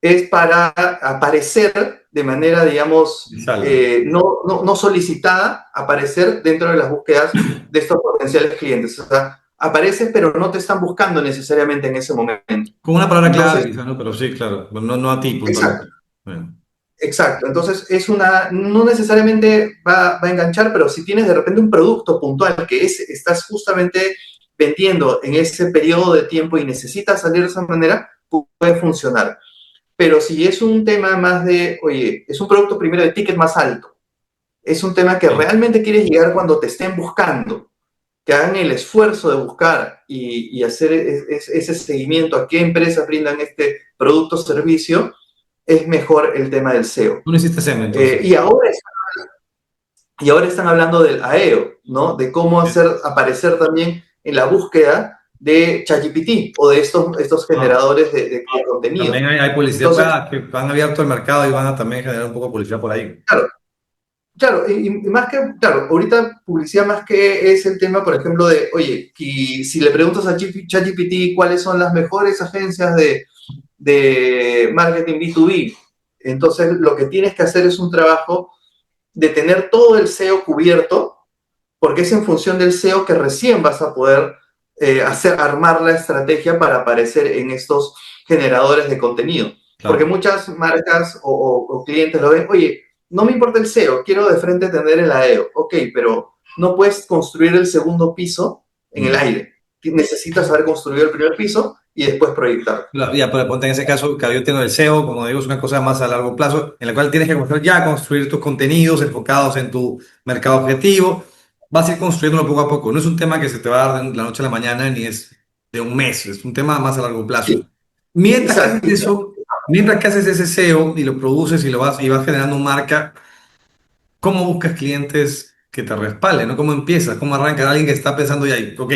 es para aparecer de manera, digamos, Inicial. no solicitada, aparecer dentro de las búsquedas de estos potenciales clientes. O sea, apareces, pero no te están buscando necesariamente en ese momento. Con una palabra clave, Entonces, quizás, ¿no? Pero sí, claro. No a ti exacto, puntualmente. Bueno. exacto. Entonces, no necesariamente va a enganchar, pero si tienes de repente un producto puntual que estás justamente vendiendo en ese periodo de tiempo y necesitas salir de esa manera, puede funcionar. Pero si es un tema más de, oye, es un producto primero de ticket más alto, es un tema que Sí. realmente quieres llegar cuando te estén buscando, que hagan el esfuerzo de buscar y hacer ese seguimiento a qué empresas brindan este producto o servicio, es mejor el tema del SEO. Tú no hiciste SEM entonces. Y ahora, Y ahora están hablando del AEO, ¿no? De cómo hacer aparecer también en la búsqueda de ChatGPT o de estos Ah, generadores de contenido. también hay publicidad Entonces, que han abierto el mercado y van a también generar un poco de publicidad por ahí. claro, claro, y más que, claro, ahorita publicidad más que es el tema, por ejemplo, de, oye, y si le preguntas a ChatGPT cuáles son las mejores agencias de marketing B2B, entonces lo que tienes que hacer es un trabajo de tener todo el SEO cubierto, porque es en función del SEO que recién vas a poder armar la estrategia para aparecer en estos generadores de contenido. Porque Claro. muchas marcas o clientes lo ven, oye, no me importa el SEO, quiero de frente tener el AEO. Ok, pero no puedes construir el segundo piso en el Mm. aire. Necesitas haber construido el primer piso y después proyectar. Ya, pero ponte en ese caso, que yo tengo el SEO, como digo, es una cosa más a largo plazo, en la cual tienes que construir tus contenidos enfocados en tu mercado objetivo. Vas a ir construyéndolo poco a poco. No es un tema que se te va a dar de la noche a la mañana, ni es de un mes, es un tema más a largo plazo. Sí, Mientras que haces exacto. eso, mientras que haces ese SEO y lo produces y vas generando marca, ¿cómo buscas clientes que te respalden? ¿No? ¿Cómo empiezas? ¿Cómo arrancas? Alguien que está pensando ya, ok,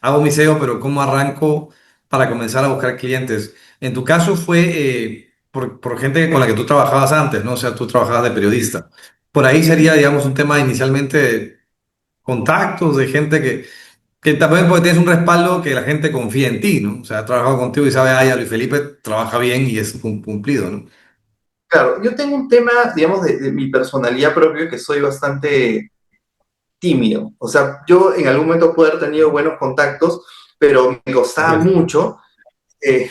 hago mi SEO, pero ¿cómo arranco para comenzar a buscar clientes? En tu caso fue por gente con la que tú trabajabas antes, ¿no? O sea, tú trabajabas de periodista. Por ahí sería, digamos, un tema inicialmente de contactos, de gente que también porque tienes un respaldo que la gente confía en ti, ¿no? O sea, ha trabajado contigo y sabe, ay, Luis Felipe trabaja bien y es cumplido, ¿no? Claro, yo tengo un tema, digamos, de mi personalidad propia, que soy bastante tímido. O sea, yo en algún momento puedo haber tenido buenos contactos, pero me costaba mucho eh,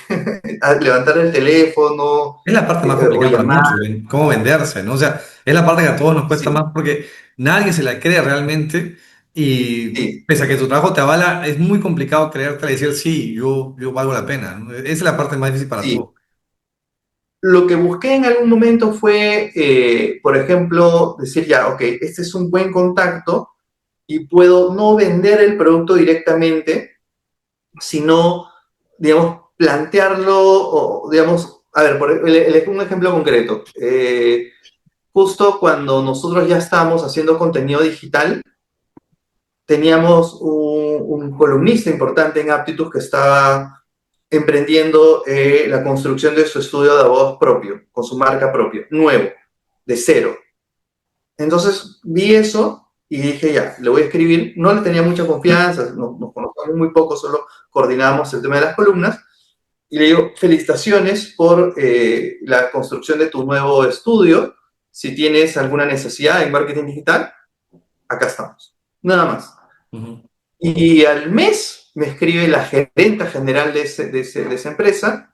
levantar el teléfono Es la parte más o complicada para llamar. muchos, cómo venderse, ¿no? O sea, es la parte que a todos nos cuesta Sí, más porque nadie se la cree realmente y sí, pese a que tu trabajo te avala, es muy complicado creerte y decir, sí, yo valgo la pena, ¿no? Esa es la parte más difícil para sí. todos. Lo que busqué en algún momento fue, por ejemplo, decir ya, ok, este es un buen contacto y puedo no vender el producto directamente, sino, digamos, plantearlo, o, digamos, a ver, un ejemplo concreto. Justo cuando nosotros ya estábamos haciendo contenido digital, teníamos un columnista importante en Aptitus que estaba emprendiendo la construcción de su estudio de abogados propio, con su marca propia, nuevo, de cero. Entonces vi eso y dije, ya, le voy a escribir. No le tenía mucha confianza, nos conocemos muy poco, solo coordinábamos el tema de las columnas. Y le digo, felicitaciones por la construcción de tu nuevo estudio. Si tienes alguna necesidad en marketing digital, acá estamos. Nada más. Ujú. Y al mes me escribe la gerenta general de esa empresa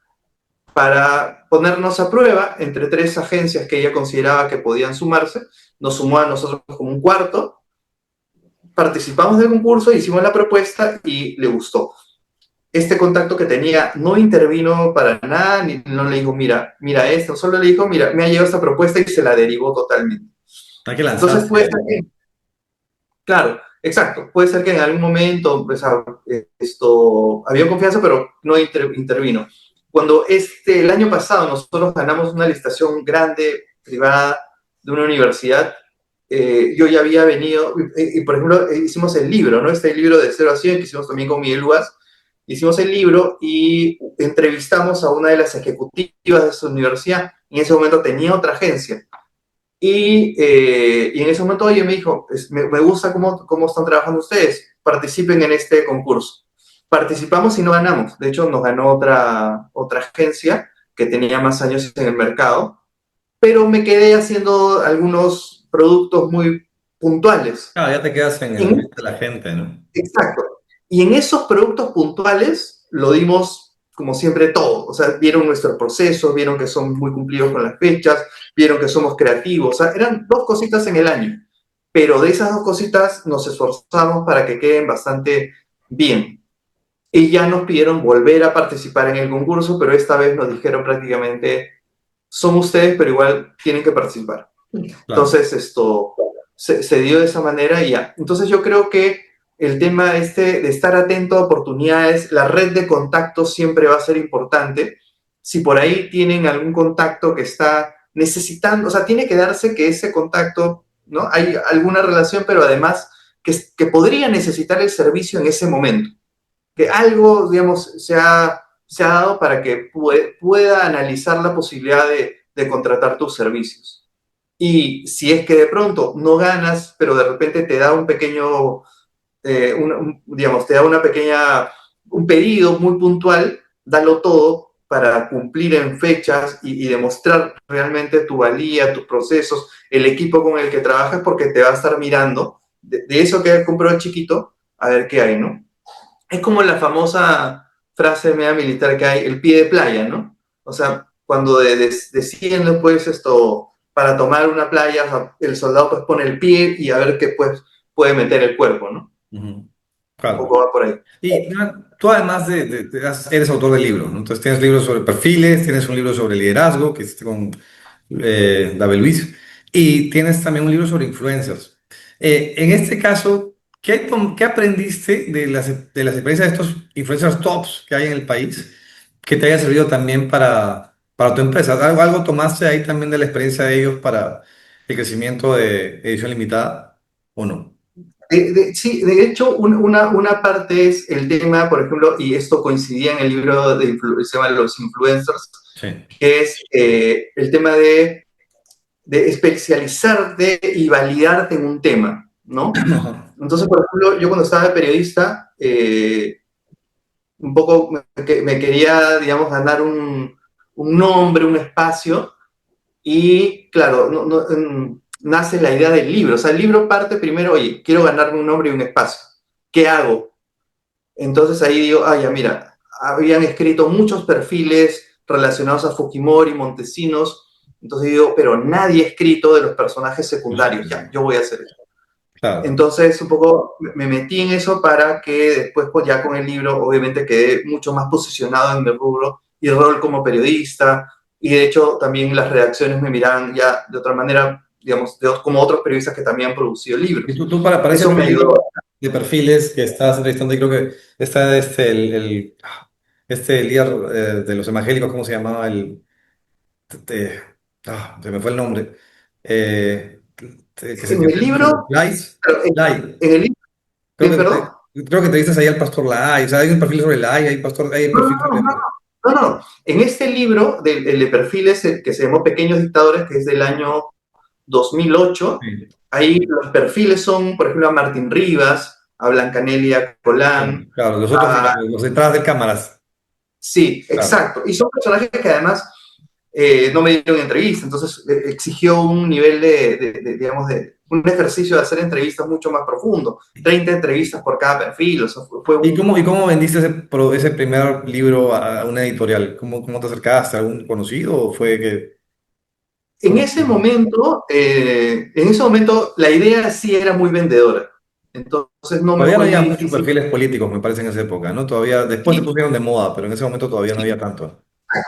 para ponernos a prueba entre tres agencias que ella consideraba que podían sumarse. Nos sumó a nosotros como un cuarto, participamos del concurso, hicimos la propuesta y le gustó. Este contacto que tenía no intervino para nada, ni no le dijo, mira esto, solo le dijo, mira, me ha llegado esta propuesta y se la derivó totalmente. Hay que Entonces lanzarse puede ahí. ser que, claro, exacto, puede ser que en algún momento pues, había confianza, pero no intervino. Cuando el año pasado nosotros ganamos una licitación grande, privada, de una universidad, yo ya había venido, y por ejemplo, hicimos el libro, ¿no? Este libro de 0 a 100 que hicimos también con Miguel Luas, hicimos el libro y entrevistamos a una de las ejecutivas de esa universidad. En ese momento tenía otra agencia. Y en ese momento oye, me dijo, me gusta cómo están trabajando ustedes, participen en este concurso. Participamos y no ganamos. De hecho, nos ganó otra agencia que tenía más años en el mercado, pero me quedé haciendo algunos productos muy puntuales. Claro, ya te quedas en Y el en ambiente de la gente, ¿no? Exacto. Y en esos productos puntuales lo dimos, como siempre, todo. O sea, vieron nuestro proceso, vieron que somos muy cumplidos con las fechas, vieron que somos creativos. O sea, eran dos cositas en el año. Pero de esas dos cositas nos esforzamos para que queden bastante bien. Y ya nos pidieron volver a participar en el concurso, pero esta vez nos dijeron prácticamente, son ustedes, pero igual tienen que participar. Claro. Entonces, se dio de esa manera y ya. Entonces, yo creo que el tema de estar atento a oportunidades, la red de contactos siempre va a ser importante. Si por ahí tienen algún contacto que está necesitando, o sea, tiene que darse que ese contacto ¿no? Hay alguna relación, pero además que podría necesitar el servicio en ese momento. Que algo, digamos, se ha dado para que pueda analizar la posibilidad de contratar tus servicios. Y si es que de pronto no ganas, pero de repente te da un pequeño, digamos, te da una pequeña, un pedido muy puntual, dalo todo para cumplir en fechas y demostrar realmente tu valía, tus procesos, el equipo con el que trabajas, porque te va a estar mirando de eso que compró chiquito, a ver qué hay, ¿no? Es como la famosa frase media militar que hay, el pie de playa, ¿no? O sea, cuando deciden pues esto, para tomar una playa, o sea, el soldado pues pone el pie y a ver qué pues puede meter el cuerpo, ¿no? Ujú. Un Claro. poco va por ahí. Y tú además eres autor de libros, ¿no? Entonces tienes libros sobre perfiles, tienes un libro sobre liderazgo que hiciste con David Luiz y tienes también un libro sobre influencers. En este caso, ¿qué aprendiste de las experiencias de estos influencers tops que hay en el país que te haya servido también para tu empresa? ¿Algo tomaste ahí también de la experiencia de ellos para el crecimiento de Edición Limitada o no? Sí, de hecho, una parte es el tema, por ejemplo, y esto coincidía en el libro se llama Los Influencers, Sí. que es el tema de especializarte y validarte en un tema, ¿no? Entonces, por ejemplo, yo cuando estaba de periodista, un poco me quería, digamos, ganar un nombre, un espacio, y claro, nace la idea del libro. O sea, el libro parte primero, oye, quiero ganarme un nombre y un espacio. ¿Qué hago? Entonces ahí digo, ah, ya mira, habían escrito muchos perfiles relacionados a Fujimori, Montesinos, entonces digo, pero nadie ha escrito de los personajes secundarios, ya, yo voy a hacer eso. Claro. Entonces, un poco me metí en eso para que después, pues ya con el libro, obviamente quedé mucho más posicionado en mi rubro y rol como periodista. Y de hecho, también las redacciones me miran ya de otra manera, digamos, como otros periodistas que también han producido Y libros. tú para ese Eso me ayudó. libro de perfiles que estás entrevistando, y creo que está el líder de los evangélicos, ¿cómo se llamaba? Te- Se me fue el nombre. Que se En el crió libro, Lais. pero Lai. en el libro, perdón. Creo que te dices ahí al pastor Lai. O sea, hay un perfil sobre Lai, hay No, no, perfil no, sobre. no, no, no. En este libro, el de perfiles que se llamó Pequeños Dictadores, que es del año 2008. Sí, Ahí los perfiles son, por ejemplo, a Martín Rivas, a Blancanelia Colán, claro, los otros, a... los detrás de cámaras. Sí, Claro. exacto. Y son personajes que además no me dieron entrevista, entonces exigió un nivel digamos, de un ejercicio de hacer entrevistas mucho más profundo. 30 entrevistas por cada perfil, o sea, fue ¿Y un... cómo vendiste ese primer libro a una editorial? ¿Cómo te acercaste? ¿A algún conocido o fue que... En cómo- ese momento la idea sí era muy vendedora, entonces no me Todavía no fue muy había muchos difícil. perfiles políticos, me parece, en esa época, ¿no? Todavía, después se Sí, pusieron de moda, pero en ese momento todavía no había tanto.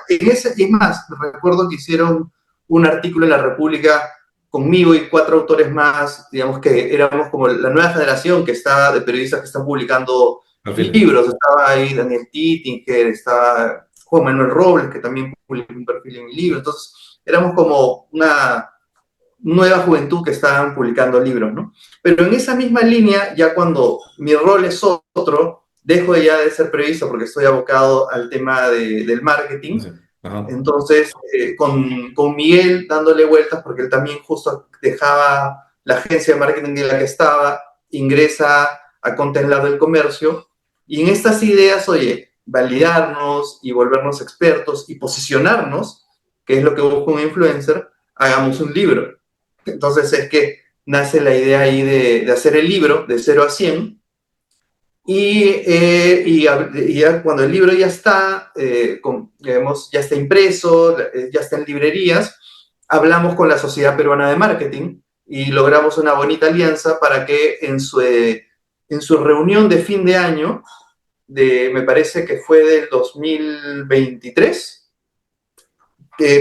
es más, recuerdo que hicieron un artículo en La República conmigo y cuatro autores más, digamos que éramos como la nueva generación que está de periodistas que están publicando Perfiles. libros. Estaba ahí Daniel Tittinger, estaba Juan Manuel Robles, que también publicó un perfil en mi libro. Entonces, éramos como una nueva juventud que estaban publicando libros, ¿no? Pero en esa misma línea, ya cuando mi rol es otro, dejo ya de ser periodista porque estoy abocado al tema del No marketing. sé. Ajá. Entonces, con Miguel dándole vueltas, porque él también justo dejaba la agencia de marketing en la que estaba, ingresa a Content Lab del Comercio, y en estas ideas, oye, validarnos y volvernos expertos y posicionarnos, que es lo que busca un influencer, hagamos un libro. Entonces es que nace la idea ahí de hacer el libro de 0 a 100, y ya cuando el libro ya está, digamos, ya está impreso, ya está en librerías, hablamos con la Sociedad Peruana de Marketing y logramos una bonita alianza para que en su reunión de fin de año, me parece que fue del 2023,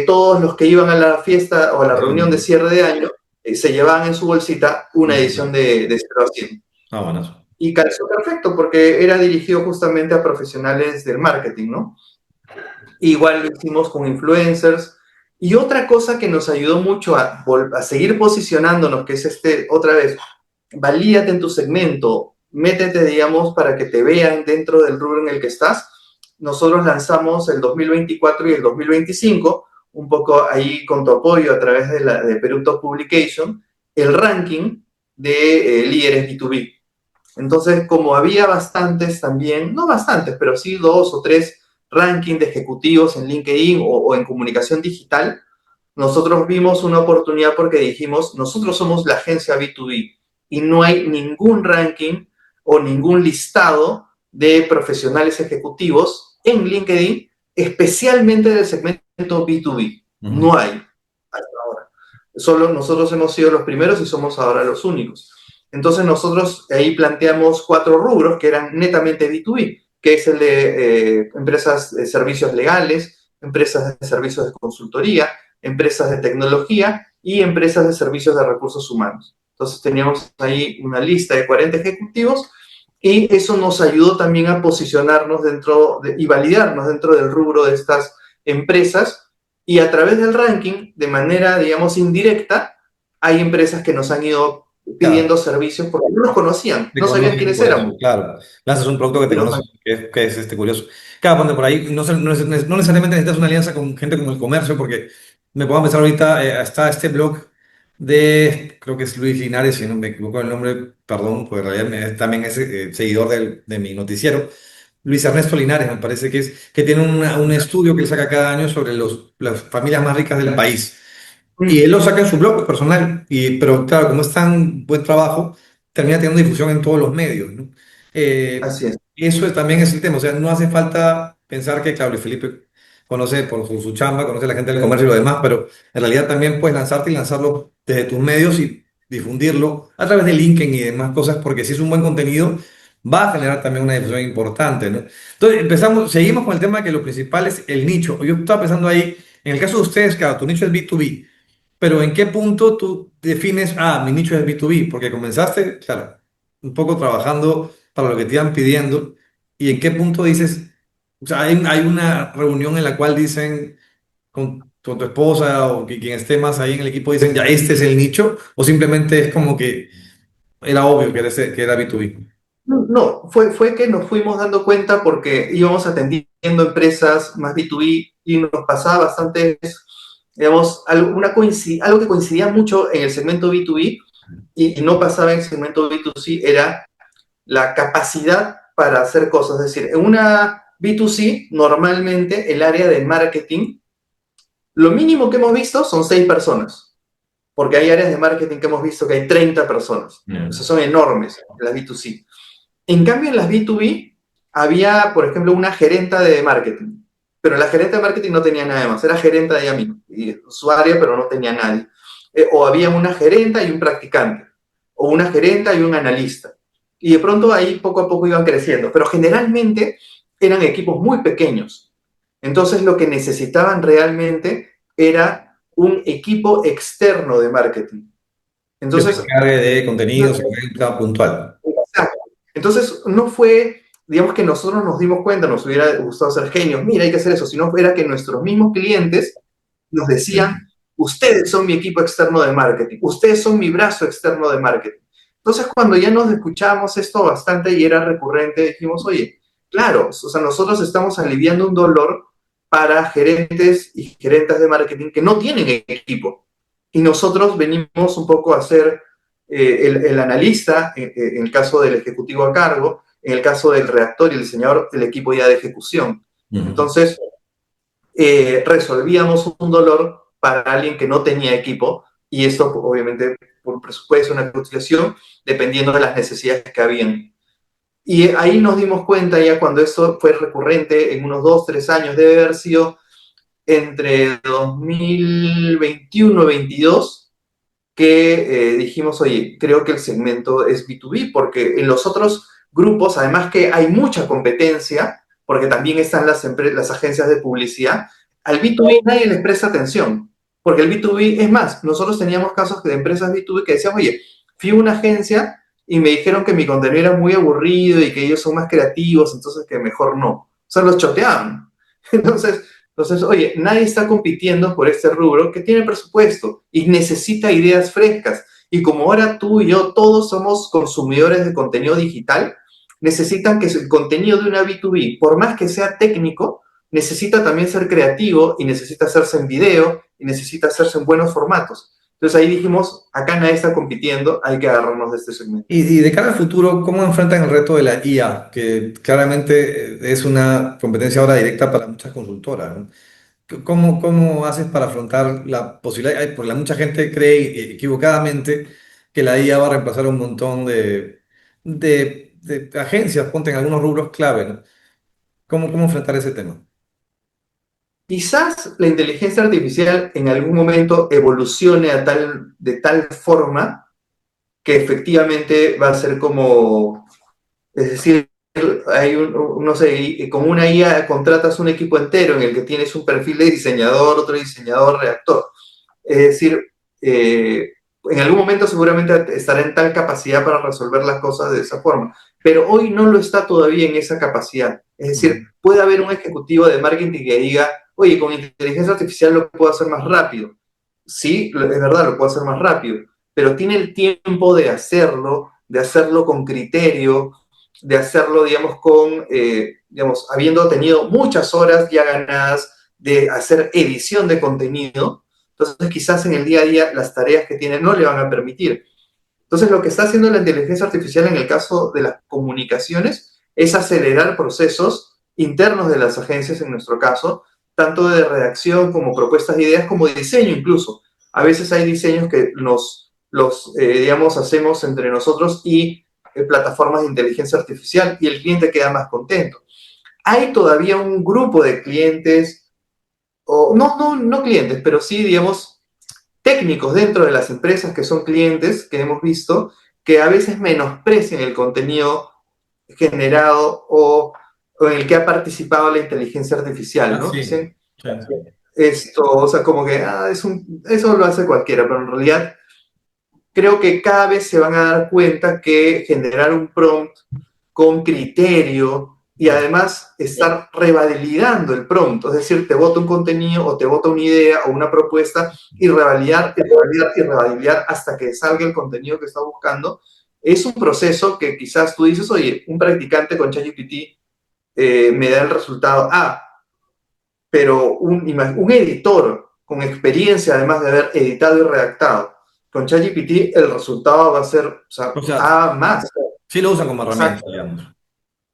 todos los que iban a la fiesta o a la reunión de cierre de año se llevaban en su bolsita una edición de 0 a 100. Ah, bueno. Y calzó perfecto porque era dirigido justamente a profesionales del marketing, ¿no? Igual lo hicimos con influencers Y otra cosa que nos ayudó mucho a seguir posicionándonos, que es otra vez, valídate en tu segmento, métete, digamos, para que te vean dentro del rubro en el que estás. Nosotros lanzamos el 2024 y el 2025, un poco ahí con tu apoyo a través de Perú Top Publication, el ranking de líderes B2B. Entonces, como había bastantes también, no bastantes, pero sí 2 o 3 rankings de ejecutivos en LinkedIn o en comunicación digital, nosotros vimos una oportunidad porque dijimos, nosotros somos la agencia B2B y no hay ningún ranking o ningún listado de profesionales ejecutivos en LinkedIn, especialmente del segmento B2B. Ujú. No hay hasta ahora. Solo nosotros hemos sido los primeros y somos ahora los únicos. Entonces nosotros ahí planteamos 4 rubros que eran netamente B2B, que es el de empresas de servicios legales, empresas de servicios de consultoría, empresas de tecnología y empresas de servicios de recursos humanos. Entonces teníamos ahí una lista de 40 ejecutivos y eso nos ayudó también a posicionarnos y validarnos dentro del rubro de estas empresas, y a través del ranking, de manera, digamos, indirecta, hay empresas que nos han ido pidiendo Claro, servicios porque no nos conocían, te no sabían conocen quiénes por eso, éramos. claro. Lanzas un producto que te Y nos conoce, que es curioso. Claro, ponte por ahí, no necesariamente necesitas una alianza con gente como el comercio, porque me puedo pensar ahorita, está este blog creo que es Luis Linares, si no me equivoco el nombre, perdón, pues en realidad también es seguidor de mi noticiero. Luis Ernesto Linares, me parece que tiene un estudio que él saca cada año sobre las familias más ricas del país. Y él lo saca en su blog personal, pero claro, como es tan buen trabajo, termina teniendo difusión en todos los medios, ¿no? Eh, así es. También es el tema, o sea, no hace falta pensar que Claudio Felipe conoce por su chamba, conoce a la gente del comercio y lo demás, pero en realidad también puedes lanzarte y lanzarlo desde tus medios y difundirlo a través de LinkedIn y demás cosas, porque si es un buen contenido, va a generar también una difusión importante, ¿no? Entonces, seguimos con el tema que lo principal es el nicho. Yo estaba pensando ahí, en el caso de ustedes, claro, tu nicho es B2B. Pero ¿en qué punto tú defines, mi nicho es B2B? Porque comenzaste, claro, un poco trabajando para lo que te iban pidiendo. ¿Y en qué punto dices, o sea, hay una reunión en la cual dicen con tu esposa o quien esté más ahí en el equipo, dicen, ya, este es el nicho? ¿O simplemente es como que era obvio que era B2B? No, fue que nos fuimos dando cuenta porque íbamos atendiendo empresas más B2B y nos pasaba bastante, digamos, algo que coincidía mucho en el segmento B2B y no pasaba en el segmento B2C, era la capacidad para hacer cosas. Es decir, en una B2C, normalmente el área de marketing, lo mínimo que hemos visto son 6 personas, porque hay áreas de marketing que hemos visto que hay 30 personas. O sea, son enormes las B2C. En cambio, en las B2B había, por ejemplo, una gerenta de marketing, pero la gerente de marketing no tenía nada más, era gerenta de ella misma, y su área, pero no tenía nadie. O había una gerenta y un practicante, o una gerenta y un analista. Y de pronto ahí poco a poco iban creciendo, pero generalmente eran equipos muy pequeños. Entonces lo que necesitaban realmente era un equipo externo de marketing. Que se Entonces, encargue de contenidos, se encargue de un tema puntual. exacto. Entonces, no fue, digamos, que nosotros nos dimos cuenta, nos hubiera gustado ser genios, mira, hay que hacer eso, sino era que nuestros mismos clientes nos decían, ustedes son mi equipo externo de marketing, ustedes son mi brazo externo de marketing. Entonces, cuando ya nos escuchábamos esto bastante y era recurrente, dijimos, oye, claro, o sea, nosotros estamos aliviando un dolor para gerentes y gerentes de marketing que no tienen equipo. Y nosotros venimos un poco a ser el analista, en el caso del ejecutivo a cargo, en el caso del redactor y el diseñador, el equipo ya de ejecución. Ujú. Entonces, resolvíamos un dolor para alguien que no tenía equipo, y esto obviamente por presupuesto, una cotización, dependiendo de las necesidades que habían. Y ahí nos dimos cuenta ya cuando esto fue recurrente, en unos 2, 3 años, debe haber sido entre 2021-22, que dijimos, oye, creo que el segmento es B2B, porque en los otros grupos, además que hay mucha competencia, porque también están las agencias de publicidad, al B2B nadie les presta atención, porque el B2B, es más, nosotros teníamos casos de empresas B2B que decían, oye, fui a una agencia y me dijeron que mi contenido era muy aburrido y que ellos son más creativos, entonces que mejor no. O sea, los choteaban. Entonces, Entonces, oye, nadie está compitiendo por este rubro que tiene presupuesto y necesita ideas frescas. Y como ahora tú y yo todos somos consumidores de contenido digital, necesitan que el contenido de una B2B, por más que sea técnico, necesita también ser creativo y necesita hacerse en video y necesita hacerse en buenos formatos. Entonces ahí dijimos, acá nadie está compitiendo, hay que agarrarnos de este segmento. Y de cara al futuro, ¿cómo enfrentan el reto de la IA? Que claramente es una competencia ahora directa para muchas consultoras, ¿no? ¿Cómo haces para afrontar la posibilidad? Porque mucha gente cree equivocadamente que la IA va a reemplazar un montón de agencias, ponte en algunos rubros clave, ¿no? ¿Cómo enfrentar ese tema? Quizás la inteligencia artificial en algún momento evolucione de tal forma que efectivamente va a ser como, es decir, hay no sé, con una IA contratas un equipo entero en el que tienes un perfil de diseñador, otro diseñador, redactor. Es decir, en algún momento seguramente estará en tal capacidad para resolver las cosas de esa forma, pero hoy no lo está todavía en esa capacidad. Es decir, Ujú. puede haber un ejecutivo de marketing que diga, oye, con inteligencia artificial lo puedo hacer más rápido. Sí, es verdad, lo puedo hacer más rápido, pero tiene el tiempo de hacerlo con criterio, de hacerlo, digamos, digamos, habiendo tenido muchas horas ya ganadas de hacer edición de contenido. Entonces, quizás en el día a día las tareas que tiene no le van a permitir. Entonces, lo que está haciendo la inteligencia artificial en el caso de las comunicaciones es acelerar procesos internos de las agencias, en nuestro caso, tanto de redacción como propuestas de ideas, como de diseño incluso. A veces hay diseños que digamos, hacemos entre nosotros y plataformas de inteligencia artificial y el cliente queda más contento. Hay todavía un grupo de clientes, o no clientes, pero sí, digamos, técnicos dentro de las empresas que son clientes que hemos visto que a veces menosprecian el contenido generado o en el que ha participado la inteligencia artificial, Ah, ¿no? sí. Dicen Sí. esto, o sea, como que eso lo hace cualquiera, pero en realidad creo que cada vez se van a dar cuenta que generar un prompt con criterio y además estar revalidando el prompt, es decir, te vota un contenido o te vota una idea o una propuesta y revalidar y revalidar y revalidar hasta que salga el contenido que está buscando, es un proceso que quizás tú dices, oye, un practicante con ChatGPT me da el resultado A, pero un editor con experiencia, además de haber editado y redactado, con ChatGPT el resultado va a ser, o sea, O sea, A más. sí lo usan como herramienta, Exacto. digamos.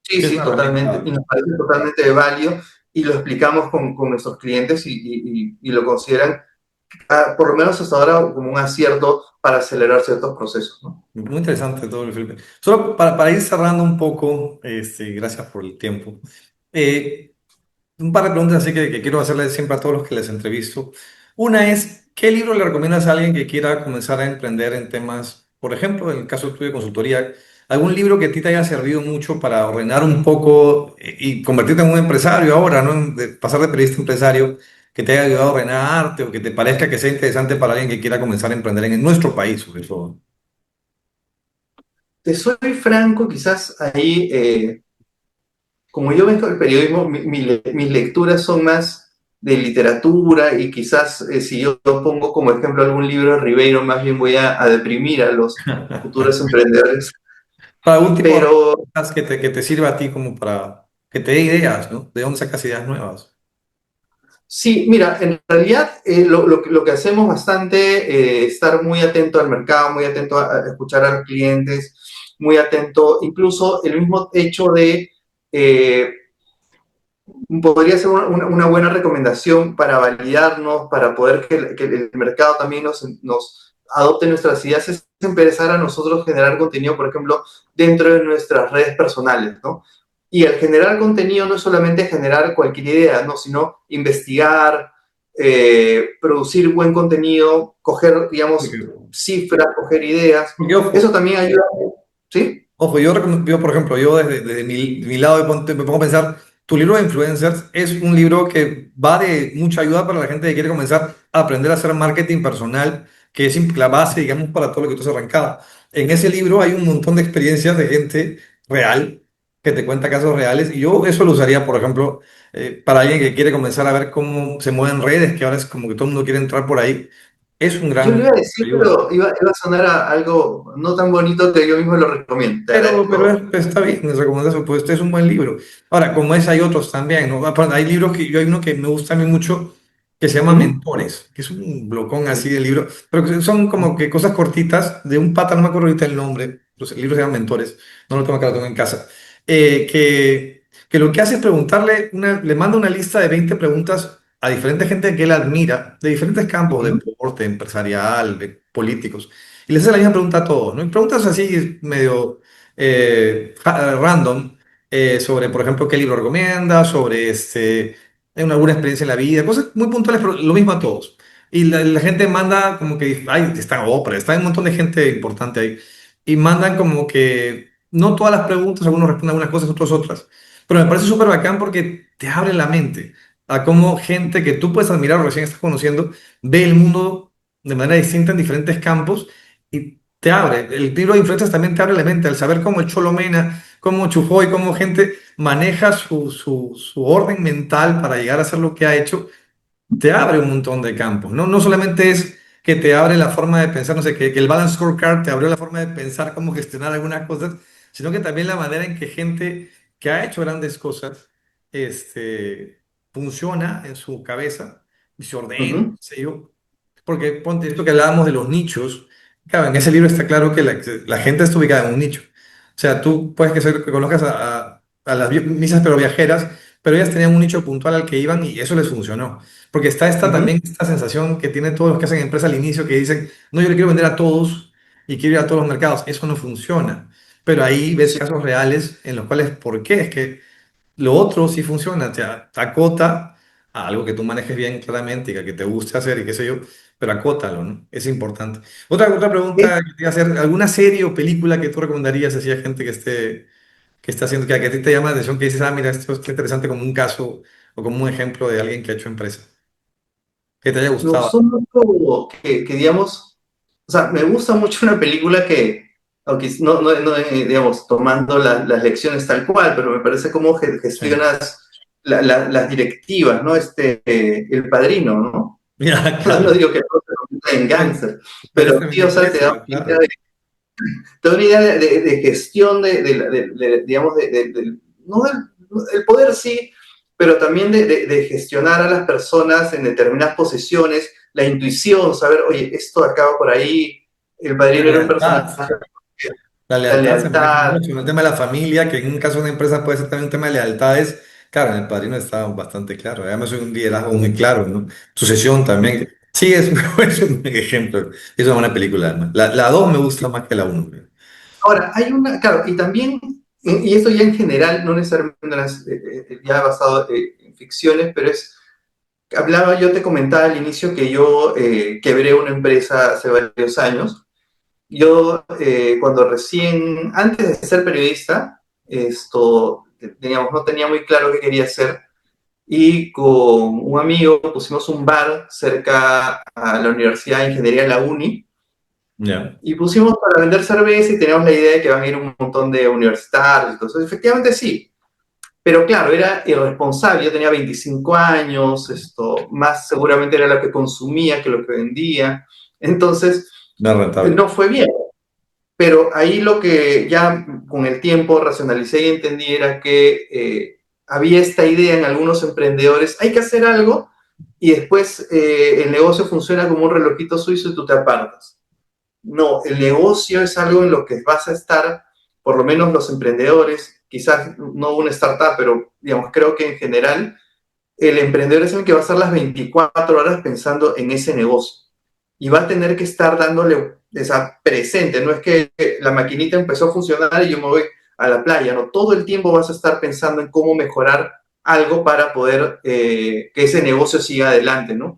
Sí, Sí, es sí, una totalmente. Y herramienta. nos parece totalmente válido y lo explicamos con nuestros clientes y lo consideran, por lo menos hasta ahora, como un acierto para acelerar ciertos procesos, ¿no? Muy interesante todo el Felipe. Solo para ir cerrando un poco, gracias por el tiempo. Eh, un par de preguntas así que quiero hacerle siempre a todos los que les entrevisto. Una es, ¿qué libro le recomiendas a alguien que quiera comenzar a emprender en temas, por ejemplo, en el caso tuyo de consultoría, algún libro que a ti te haya servido mucho para ordenar un poco y convertirte en un empresario ahora, ¿no? Pasar de periodista a empresario, que te haya ayudado a ordenarte o que te parezca que sea interesante para alguien que quiera comenzar a emprender en nuestro país, sobre todo? Te soy franco, quizás ahí, como yo vengo del periodismo, mis lecturas son más de literatura y quizás si yo pongo como ejemplo algún libro de Ribeiro, más bien voy a deprimir a los futuros emprendedores. Para último, Pero que te sirva a ti como para que te dé ideas, ¿no? ¿De dónde sacas ideas nuevas? sí, mira, en realidad lo que hacemos bastante, estar muy atento al mercado, muy atento a escuchar a los clientes, muy atento, incluso el mismo hecho de, eh, podría ser una buena recomendación para validarnos, para poder que el mercado también nos adopte nuestras ideas, es empezar a nosotros generar contenido, por ejemplo, dentro de nuestras redes personales, ¿no? Y el generar contenido no es solamente generar cualquier idea, ¿no? Sino investigar, producir buen contenido, coger, digamos, Porque, cifras, coger ideas. porque, Eso ojo, también ayuda, ¿sí? ojo, yo, por ejemplo, yo desde mi lado me pongo a pensar, tu libro de influencers es un libro que va de mucha ayuda para la gente que quiere comenzar a aprender a hacer marketing personal, que es la base, digamos, para todo lo que tú has arrancado. En ese libro hay un montón de experiencias de gente real que te cuenta casos reales. Y yo eso lo usaría, por ejemplo, para alguien que quiere comenzar a ver cómo se mueven redes, que ahora es como que todo el mundo quiere entrar por ahí. Es un Yo le gran iba a decir, ayuda. pero iba a sonar a algo no tan bonito que yo mismo lo recomiendo. Te Pero agradezco. está bien, les recomiendo eso, pues este es un buen libro. Ahora, como es, hay otros también, ¿no? Aparte, hay libros que yo hay uno que me gusta a mí mucho que se llama Ujú. Mentores, que es un blocón así de libro, pero que son como que cosas cortitas de un pata, no me acuerdo ahorita el nombre, pues el libro se llama Mentores, no lo tengo acá, lo tengo en casa, que lo que hace es preguntarle, le manda una lista de 20 preguntas a diferente gente que él admira, de diferentes campos, Ujú. deporte, empresarial, de políticos, y les hace la misma pregunta a todos, ¿no? Y preguntas así medio random sobre, por ejemplo, qué libro recomienda, sobre alguna experiencia en la vida, cosas muy puntuales, pero lo mismo a todos. Y la gente manda como que, ay, está Oprah, está un montón de gente importante ahí. Y mandan como que, no todas las preguntas, algunos responden algunas cosas, otros otras. Pero me parece súper bacán porque te abre la mente a cómo gente que tú puedes admirar o recién estás conociendo ve el mundo de manera distinta en diferentes campos y te abre. El libro de influencias también te abre la mente al saber cómo el Cholo Mena, cómo Chujoy, cómo gente maneja su orden mental para llegar a hacer lo que ha hecho, te abre un montón de campos, ¿no? No solamente es que te abre la forma de pensar, no sé, que el Balance Scorecard te abrió la forma de pensar cómo gestionar algunas cosas, sino que también la manera en que gente que ha hecho grandes cosas, funciona en su cabeza y se ordena, qué Ujú. sé yo. Porque ponte esto que hablábamos de los nichos, claro, en ese libro está claro que la gente está ubicada en un nicho. O sea, tú puedes que conozcas a las misas pero viajeras, pero ellas tenían un nicho puntual al que iban y eso les funcionó. Porque está Ujú. también esta sensación que tienen todos los que hacen empresa al inicio que dicen, no, yo le quiero vender a todos y quiero ir a todos los mercados. Eso no funciona. Pero ahí ves Sí. casos reales en los cuales, ¿por qué? Es que lo otro sí funciona, te acota a algo que tú manejes bien claramente y que te guste hacer y qué sé yo, pero acótalo, ¿no? Es importante. Otra pregunta que te iba a hacer, ¿alguna serie o película que tú recomendarías así a gente que esté haciendo, que a ti te llama la atención, que dices, ah, mira, esto es interesante como un caso o como un ejemplo de alguien que ha hecho empresa, que te haya Me gustado? gustó mucho digamos, o sea, me gusta mucho una película que, aunque no, digamos, tomando las lecciones tal cual, pero me parece cómo Sí. gestionas las directivas, ¿no? El Padrino, ¿no? Ya, No claro. digo que no se convierta en gángster, Pero pero es sí, o sea, emblemático, claro. te da una idea de gestión digamos, no el poder sí, pero también de gestionar a las personas en determinadas posiciones, la intuición, saber, oye, esto acaba por ahí, el La padrino era un personaje, lealtad. La la lealtad se maneja lealtad. mucho, ¿no? El tema de la familia, que en un caso de una empresa puede ser también un tema de lealtades. Claro, en el padrino está bastante claro. Además, es un liderazgo muy claro, ¿no? Sucesión también. Sí, es un ejemplo. Es una buena película, además. La 2 me gusta más que la uno. Ahora, hay una, claro, y también, y esto ya en general, no necesariamente ya basado en ficciones, pero hablaba, yo te comentaba al inicio que yo quebré una empresa hace varios años. Yo, cuando recién, antes de ser periodista, no tenía muy claro qué quería hacer y con un amigo pusimos un bar cerca a la Universidad de Ingeniería de la Uni Ya. y pusimos para vender cerveza y teníamos la idea de que van a ir un montón de universitarios. Entonces, efectivamente sí, pero claro, era irresponsable. Yo tenía 25 años, más seguramente era lo que consumía que lo que vendía. Entonces, No es rentable. no fue bien. Pero ahí lo que ya con el tiempo racionalicé y entendí era que había esta idea en algunos emprendedores, hay que hacer algo y después el negocio funciona como un relojito suizo y tú te apartas. No, el negocio es algo en lo que vas a estar, por lo menos los emprendedores, quizás no una startup, pero digamos, creo que en general el emprendedor es el que va a estar las 24 horas pensando en ese negocio y va a tener que estar dándole esa presente. No es que la maquinita empezó a funcionar y yo me voy a la playa, no, todo el tiempo vas a estar pensando en cómo mejorar algo para poder que ese negocio siga adelante, ¿no?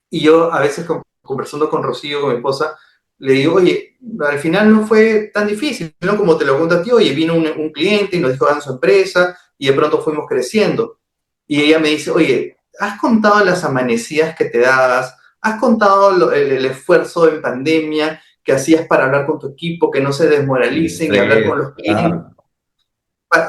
Y yo a veces conversando con Rocío, con mi esposa, le digo, oye, al final no fue tan difícil, ¿no? Como te lo cuento a ti, oye, vino un cliente y nos dijo, hagan su empresa, y de pronto fuimos creciendo. Y ella me dice, oye, ¿has contado las amanecidas que te dabas? ¿Has contado el esfuerzo en pandemia que hacías para hablar con tu equipo, que no se desmoralicen y hablar con los clientes? Claro.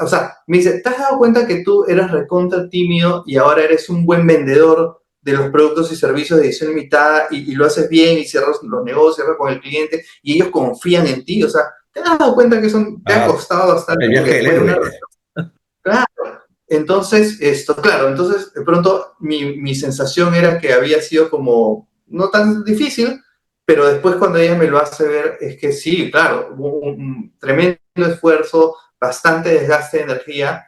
O sea, me dice, ¿te has dado cuenta que tú eras recontra tímido y ahora eres un buen vendedor de los productos y servicios de edición limitada y lo haces bien y cierras los negocios, cierras con el cliente y ellos confían en ti? O sea, ¿te has dado cuenta que eso te ha Ah, costado bastante? el Porque viaje del después de una... héroe. Claro. Entonces, claro, entonces de pronto mi sensación era que había sido como no tan difícil, pero después cuando ella me lo hace ver es que sí, claro, hubo un tremendo esfuerzo, bastante desgaste de energía,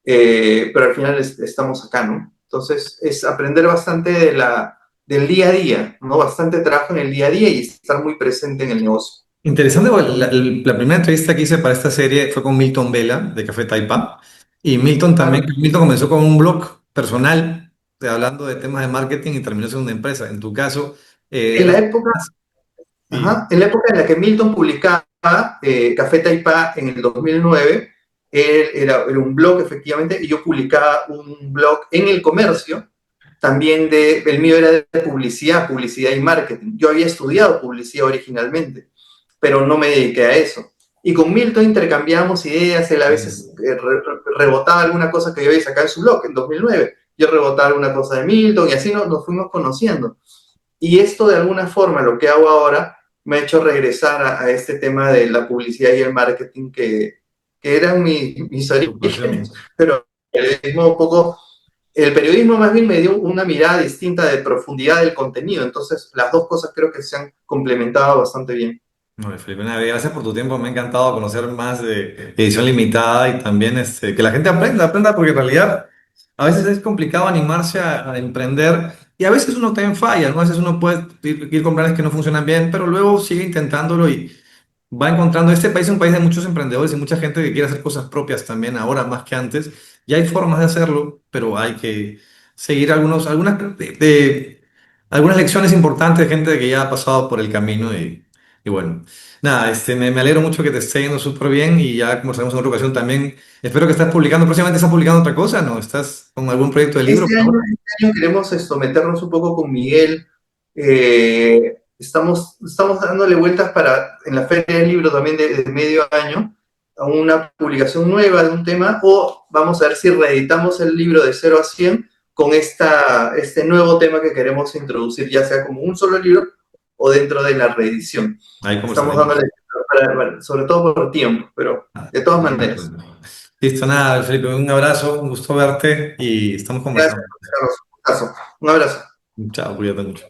pero al final estamos acá, ¿no? Entonces es aprender bastante del día a día, ¿no? Bastante trabajo en el día a día y estar muy presente en el negocio. Interesante, porque la primera entrevista que hice para esta serie fue con Milton Vela de Café Taipa. Y Milton también, Claro. Milton comenzó con un blog personal, hablando de temas de marketing y terminó siendo una empresa. En tu caso, En era la época, y, ajá, en la época en la que Milton publicaba Café Taipá en el 2009, era un blog efectivamente, y yo publicaba un blog en el comercio, también el mío era de publicidad, publicidad y marketing. Yo había estudiado publicidad originalmente, pero no me dediqué a eso. Y con Milton intercambiábamos ideas, él a veces rebotaba alguna cosa que yo había sacado en su blog en 2009, yo rebotaba alguna cosa de Milton y así nos fuimos conociendo. Y esto de alguna forma, lo que hago ahora, me ha hecho regresar este tema de la publicidad y el marketing que eran mis tu pasión. orígenes, pero el periodismo más bien me dio una mirada distinta de profundidad del contenido, entonces las dos cosas creo que se han complementado bastante bien. No, Felipe, nada, gracias por tu tiempo. Me ha encantado conocer más de edición limitada y también que la gente aprenda, porque en realidad a veces es complicado animarse a emprender y a veces uno también falla, ¿no? A veces uno puede ir con planes que no funcionan bien, pero luego sigue intentándolo y va encontrando. Este país es un país de muchos emprendedores y mucha gente que quiere hacer cosas propias también ahora más que antes. Ya hay formas de hacerlo, pero hay que seguir algunas lecciones importantes de gente que ya ha pasado por el camino y bueno. Nada, me alegro mucho que te esté yendo súper bien y ya conversaremos en otra ocasión también. Espero que estés publicando, próximamente estás publicando otra cosa, ¿no? ¿Estás con algún proyecto de libro por ahora? Este año queremos meternos un poco con Miguel. Estamos dándole vueltas en la Feria del Libro también de medio año a una publicación nueva de un tema, o vamos a ver si reeditamos el libro de 0 a 100 con este nuevo tema que queremos introducir, ya sea como un solo libro o dentro de la reedición. Ahí Estamos conversaremos. dándole, bueno, sobre todo por tiempo, pero de todas maneras. Listo, nada, Felipe, un abrazo, un gusto verte y estamos Gracias, conversando. Carlos. Un abrazo. Chao, cuídate mucho.